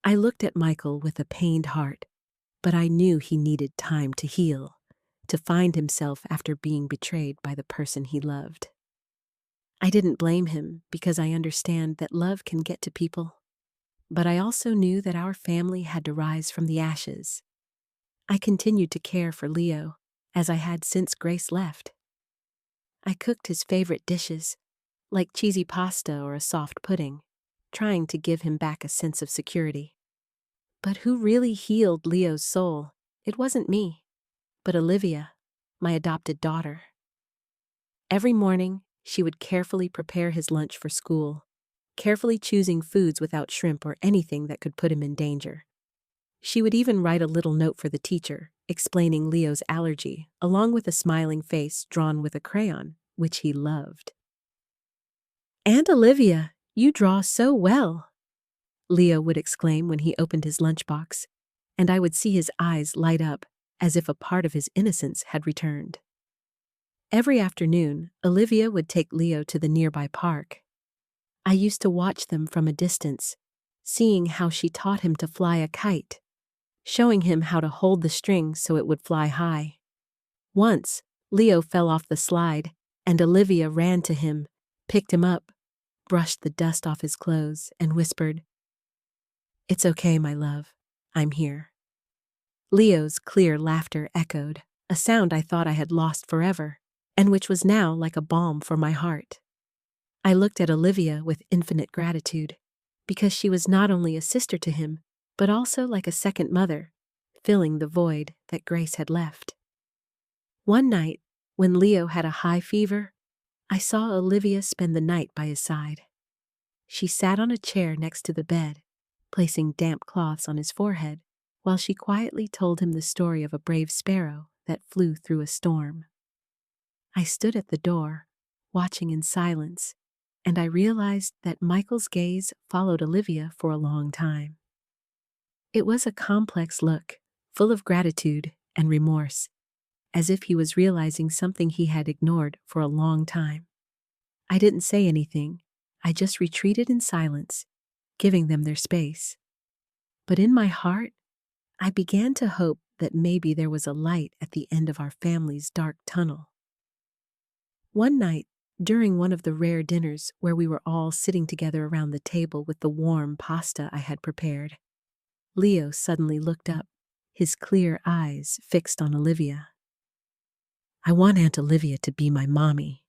I looked at Michael with a pained heart, but I knew he needed time to heal, to find himself after being betrayed by the person he loved. I didn't blame him because I understand that love can get to people, but I also knew that our family had to rise from the ashes. I continued to care for Leo, as I had since Grace left. I cooked his favorite dishes, like cheesy pasta or a soft pudding, trying to give him back a sense of security. But who really healed Leo's soul? It wasn't me, but Olivia, my adopted daughter. Every morning, she would carefully prepare his lunch for school, carefully choosing foods without shrimp or anything that could put him in danger. She would even write a little note for the teacher, explaining Leo's allergy, along with a smiling face drawn with a crayon, which he loved. "Aunt Olivia, you draw so well," Leo would exclaim when he opened his lunchbox, and I would see his eyes light up as if a part of his innocence had returned. Every afternoon, Olivia would take Leo to the nearby park. I used to watch them from a distance, seeing how she taught him to fly a kite, showing him how to hold the string so it would fly high. Once, Leo fell off the slide, and Olivia ran to him, picked him up, brushed the dust off his clothes, and whispered, "It's okay, my love. I'm here." Leo's clear laughter echoed, a sound I thought I had lost forever, and which was now like a balm for my heart. I looked at Olivia with infinite gratitude, because she was not only a sister to him, but also like a second mother, filling the void that Grace had left. One night, when Leo had a high fever, I saw Olivia spend the night by his side. She sat on a chair next to the bed, placing damp cloths on his forehead, while she quietly told him the story of a brave sparrow that flew through a storm. I stood at the door, watching in silence, and I realized that Michael's gaze followed Olivia for a long time. It was a complex look, full of gratitude and remorse, as if he was realizing something he had ignored for a long time. I didn't say anything, I just retreated in silence, giving them their space. But in my heart, I began to hope that maybe there was a light at the end of our family's dark tunnel. One night, During one of the rare dinners where we were all sitting together around the table with the warm pasta I had prepared, Leo suddenly looked up, his clear eyes fixed on Olivia. "I want Aunt Olivia to be my mommy,"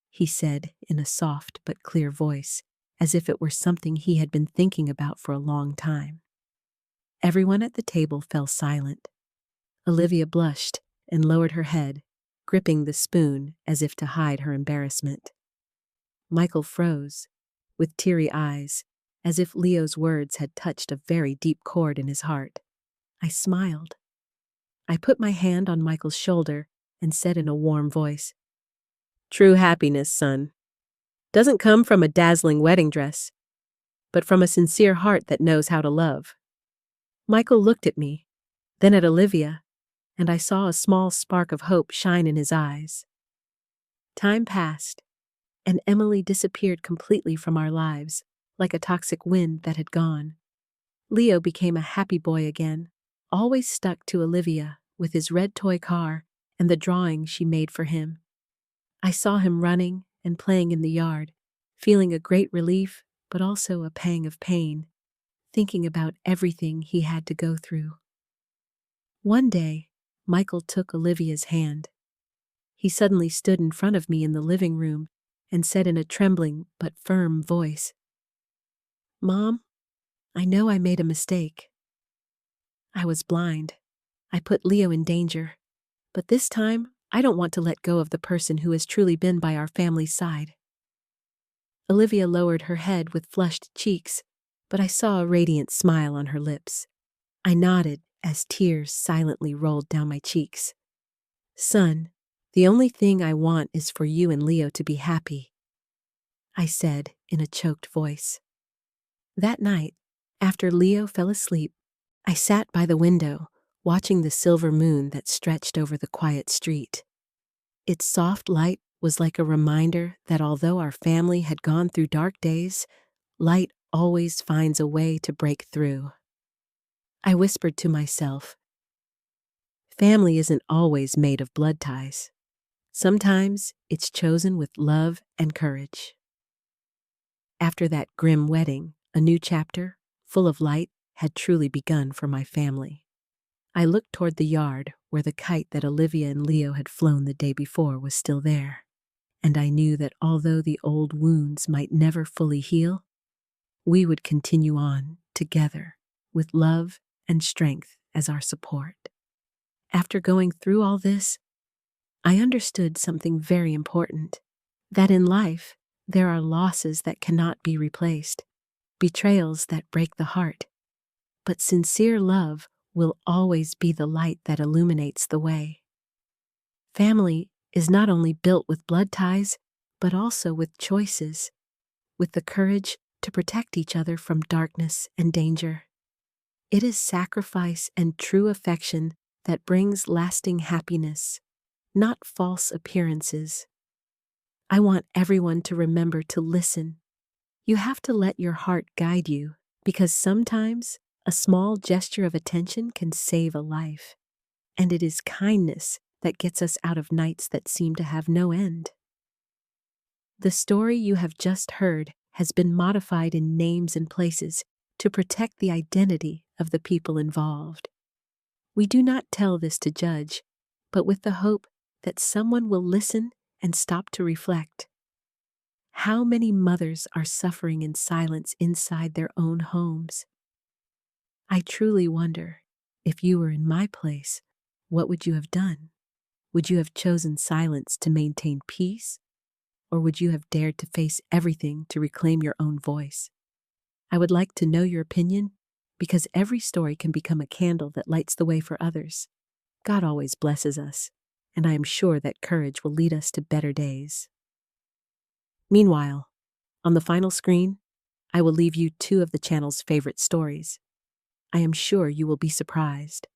he said in a soft but clear voice, as if it were something he had been thinking about for a long time. Everyone at the table fell silent. Olivia blushed and lowered her head, gripping the spoon as if to hide her embarrassment. Michael froze, with teary eyes, as if Leo's words had touched a very deep chord in his heart. I smiled. I put my hand on Michael's shoulder and said in a warm voice, "True happiness, son, doesn't come from a dazzling wedding dress, but from a sincere heart that knows how to love." Michael looked at me, then at Olivia, and I saw a small spark of hope shine in his eyes. Time passed, and Emily disappeared completely from our lives, like a toxic wind that had gone. Leo became a happy boy again, always stuck to Olivia with his red toy car and the drawing she made for him. I saw him running and playing in the yard, feeling a great relief, but also a pang of pain, thinking about everything he had to go through. One day, Michael took Olivia's hand. He suddenly stood in front of me in the living room and said in a trembling but firm voice, "Mom, I know I made a mistake. I was blind. I put Leo in danger. But this time, I don't want to let go of the person who has truly been by our family's side." Olivia lowered her head with flushed cheeks, but I saw a radiant smile on her lips. I nodded as tears silently rolled down my cheeks. "Son, the only thing I want is for you and Leo to be happy," I said in a choked voice. That night, after Leo fell asleep, I sat by the window, watching the silver moon that stretched over the quiet street. Its soft light was like a reminder that although our family had gone through dark days, light always finds a way to break through. I whispered to myself, family isn't always made of blood ties. Sometimes it's chosen with love and courage. After that grim wedding, a new chapter, full of light, had truly begun for my family. I looked toward the yard where the kite that Olivia and Leo had flown the day before was still there, and I knew that although the old wounds might never fully heal, we would continue on together with love and strength as our support. After going through all this, I understood something very important, that in life there are losses that cannot be replaced, betrayals that break the heart, but sincere love will always be the light that illuminates the way. Family is not only built with blood ties, but also with choices, with the courage to protect each other from darkness and danger. It is sacrifice and true affection that brings lasting happiness, not false appearances. I want everyone to remember to listen. You have to let your heart guide you, because sometimes a small gesture of attention can save a life, and it is kindness that gets us out of nights that seem to have no end. The story you have just heard has been modified in names and places to protect the identity of the people involved. We do not tell this to judge, but with the hope that someone will listen and stop to reflect. How many mothers are suffering in silence inside their own homes? I truly wonder, if you were in my place, what would you have done? Would you have chosen silence to maintain peace? Or would you have dared to face everything to reclaim your own voice? I would like to know your opinion, because every story can become a candle that lights the way for others. God always blesses us, and I am sure that courage will lead us to better days. Meanwhile, on the final screen, I will leave you two of the channel's favorite stories. I am sure you will be surprised.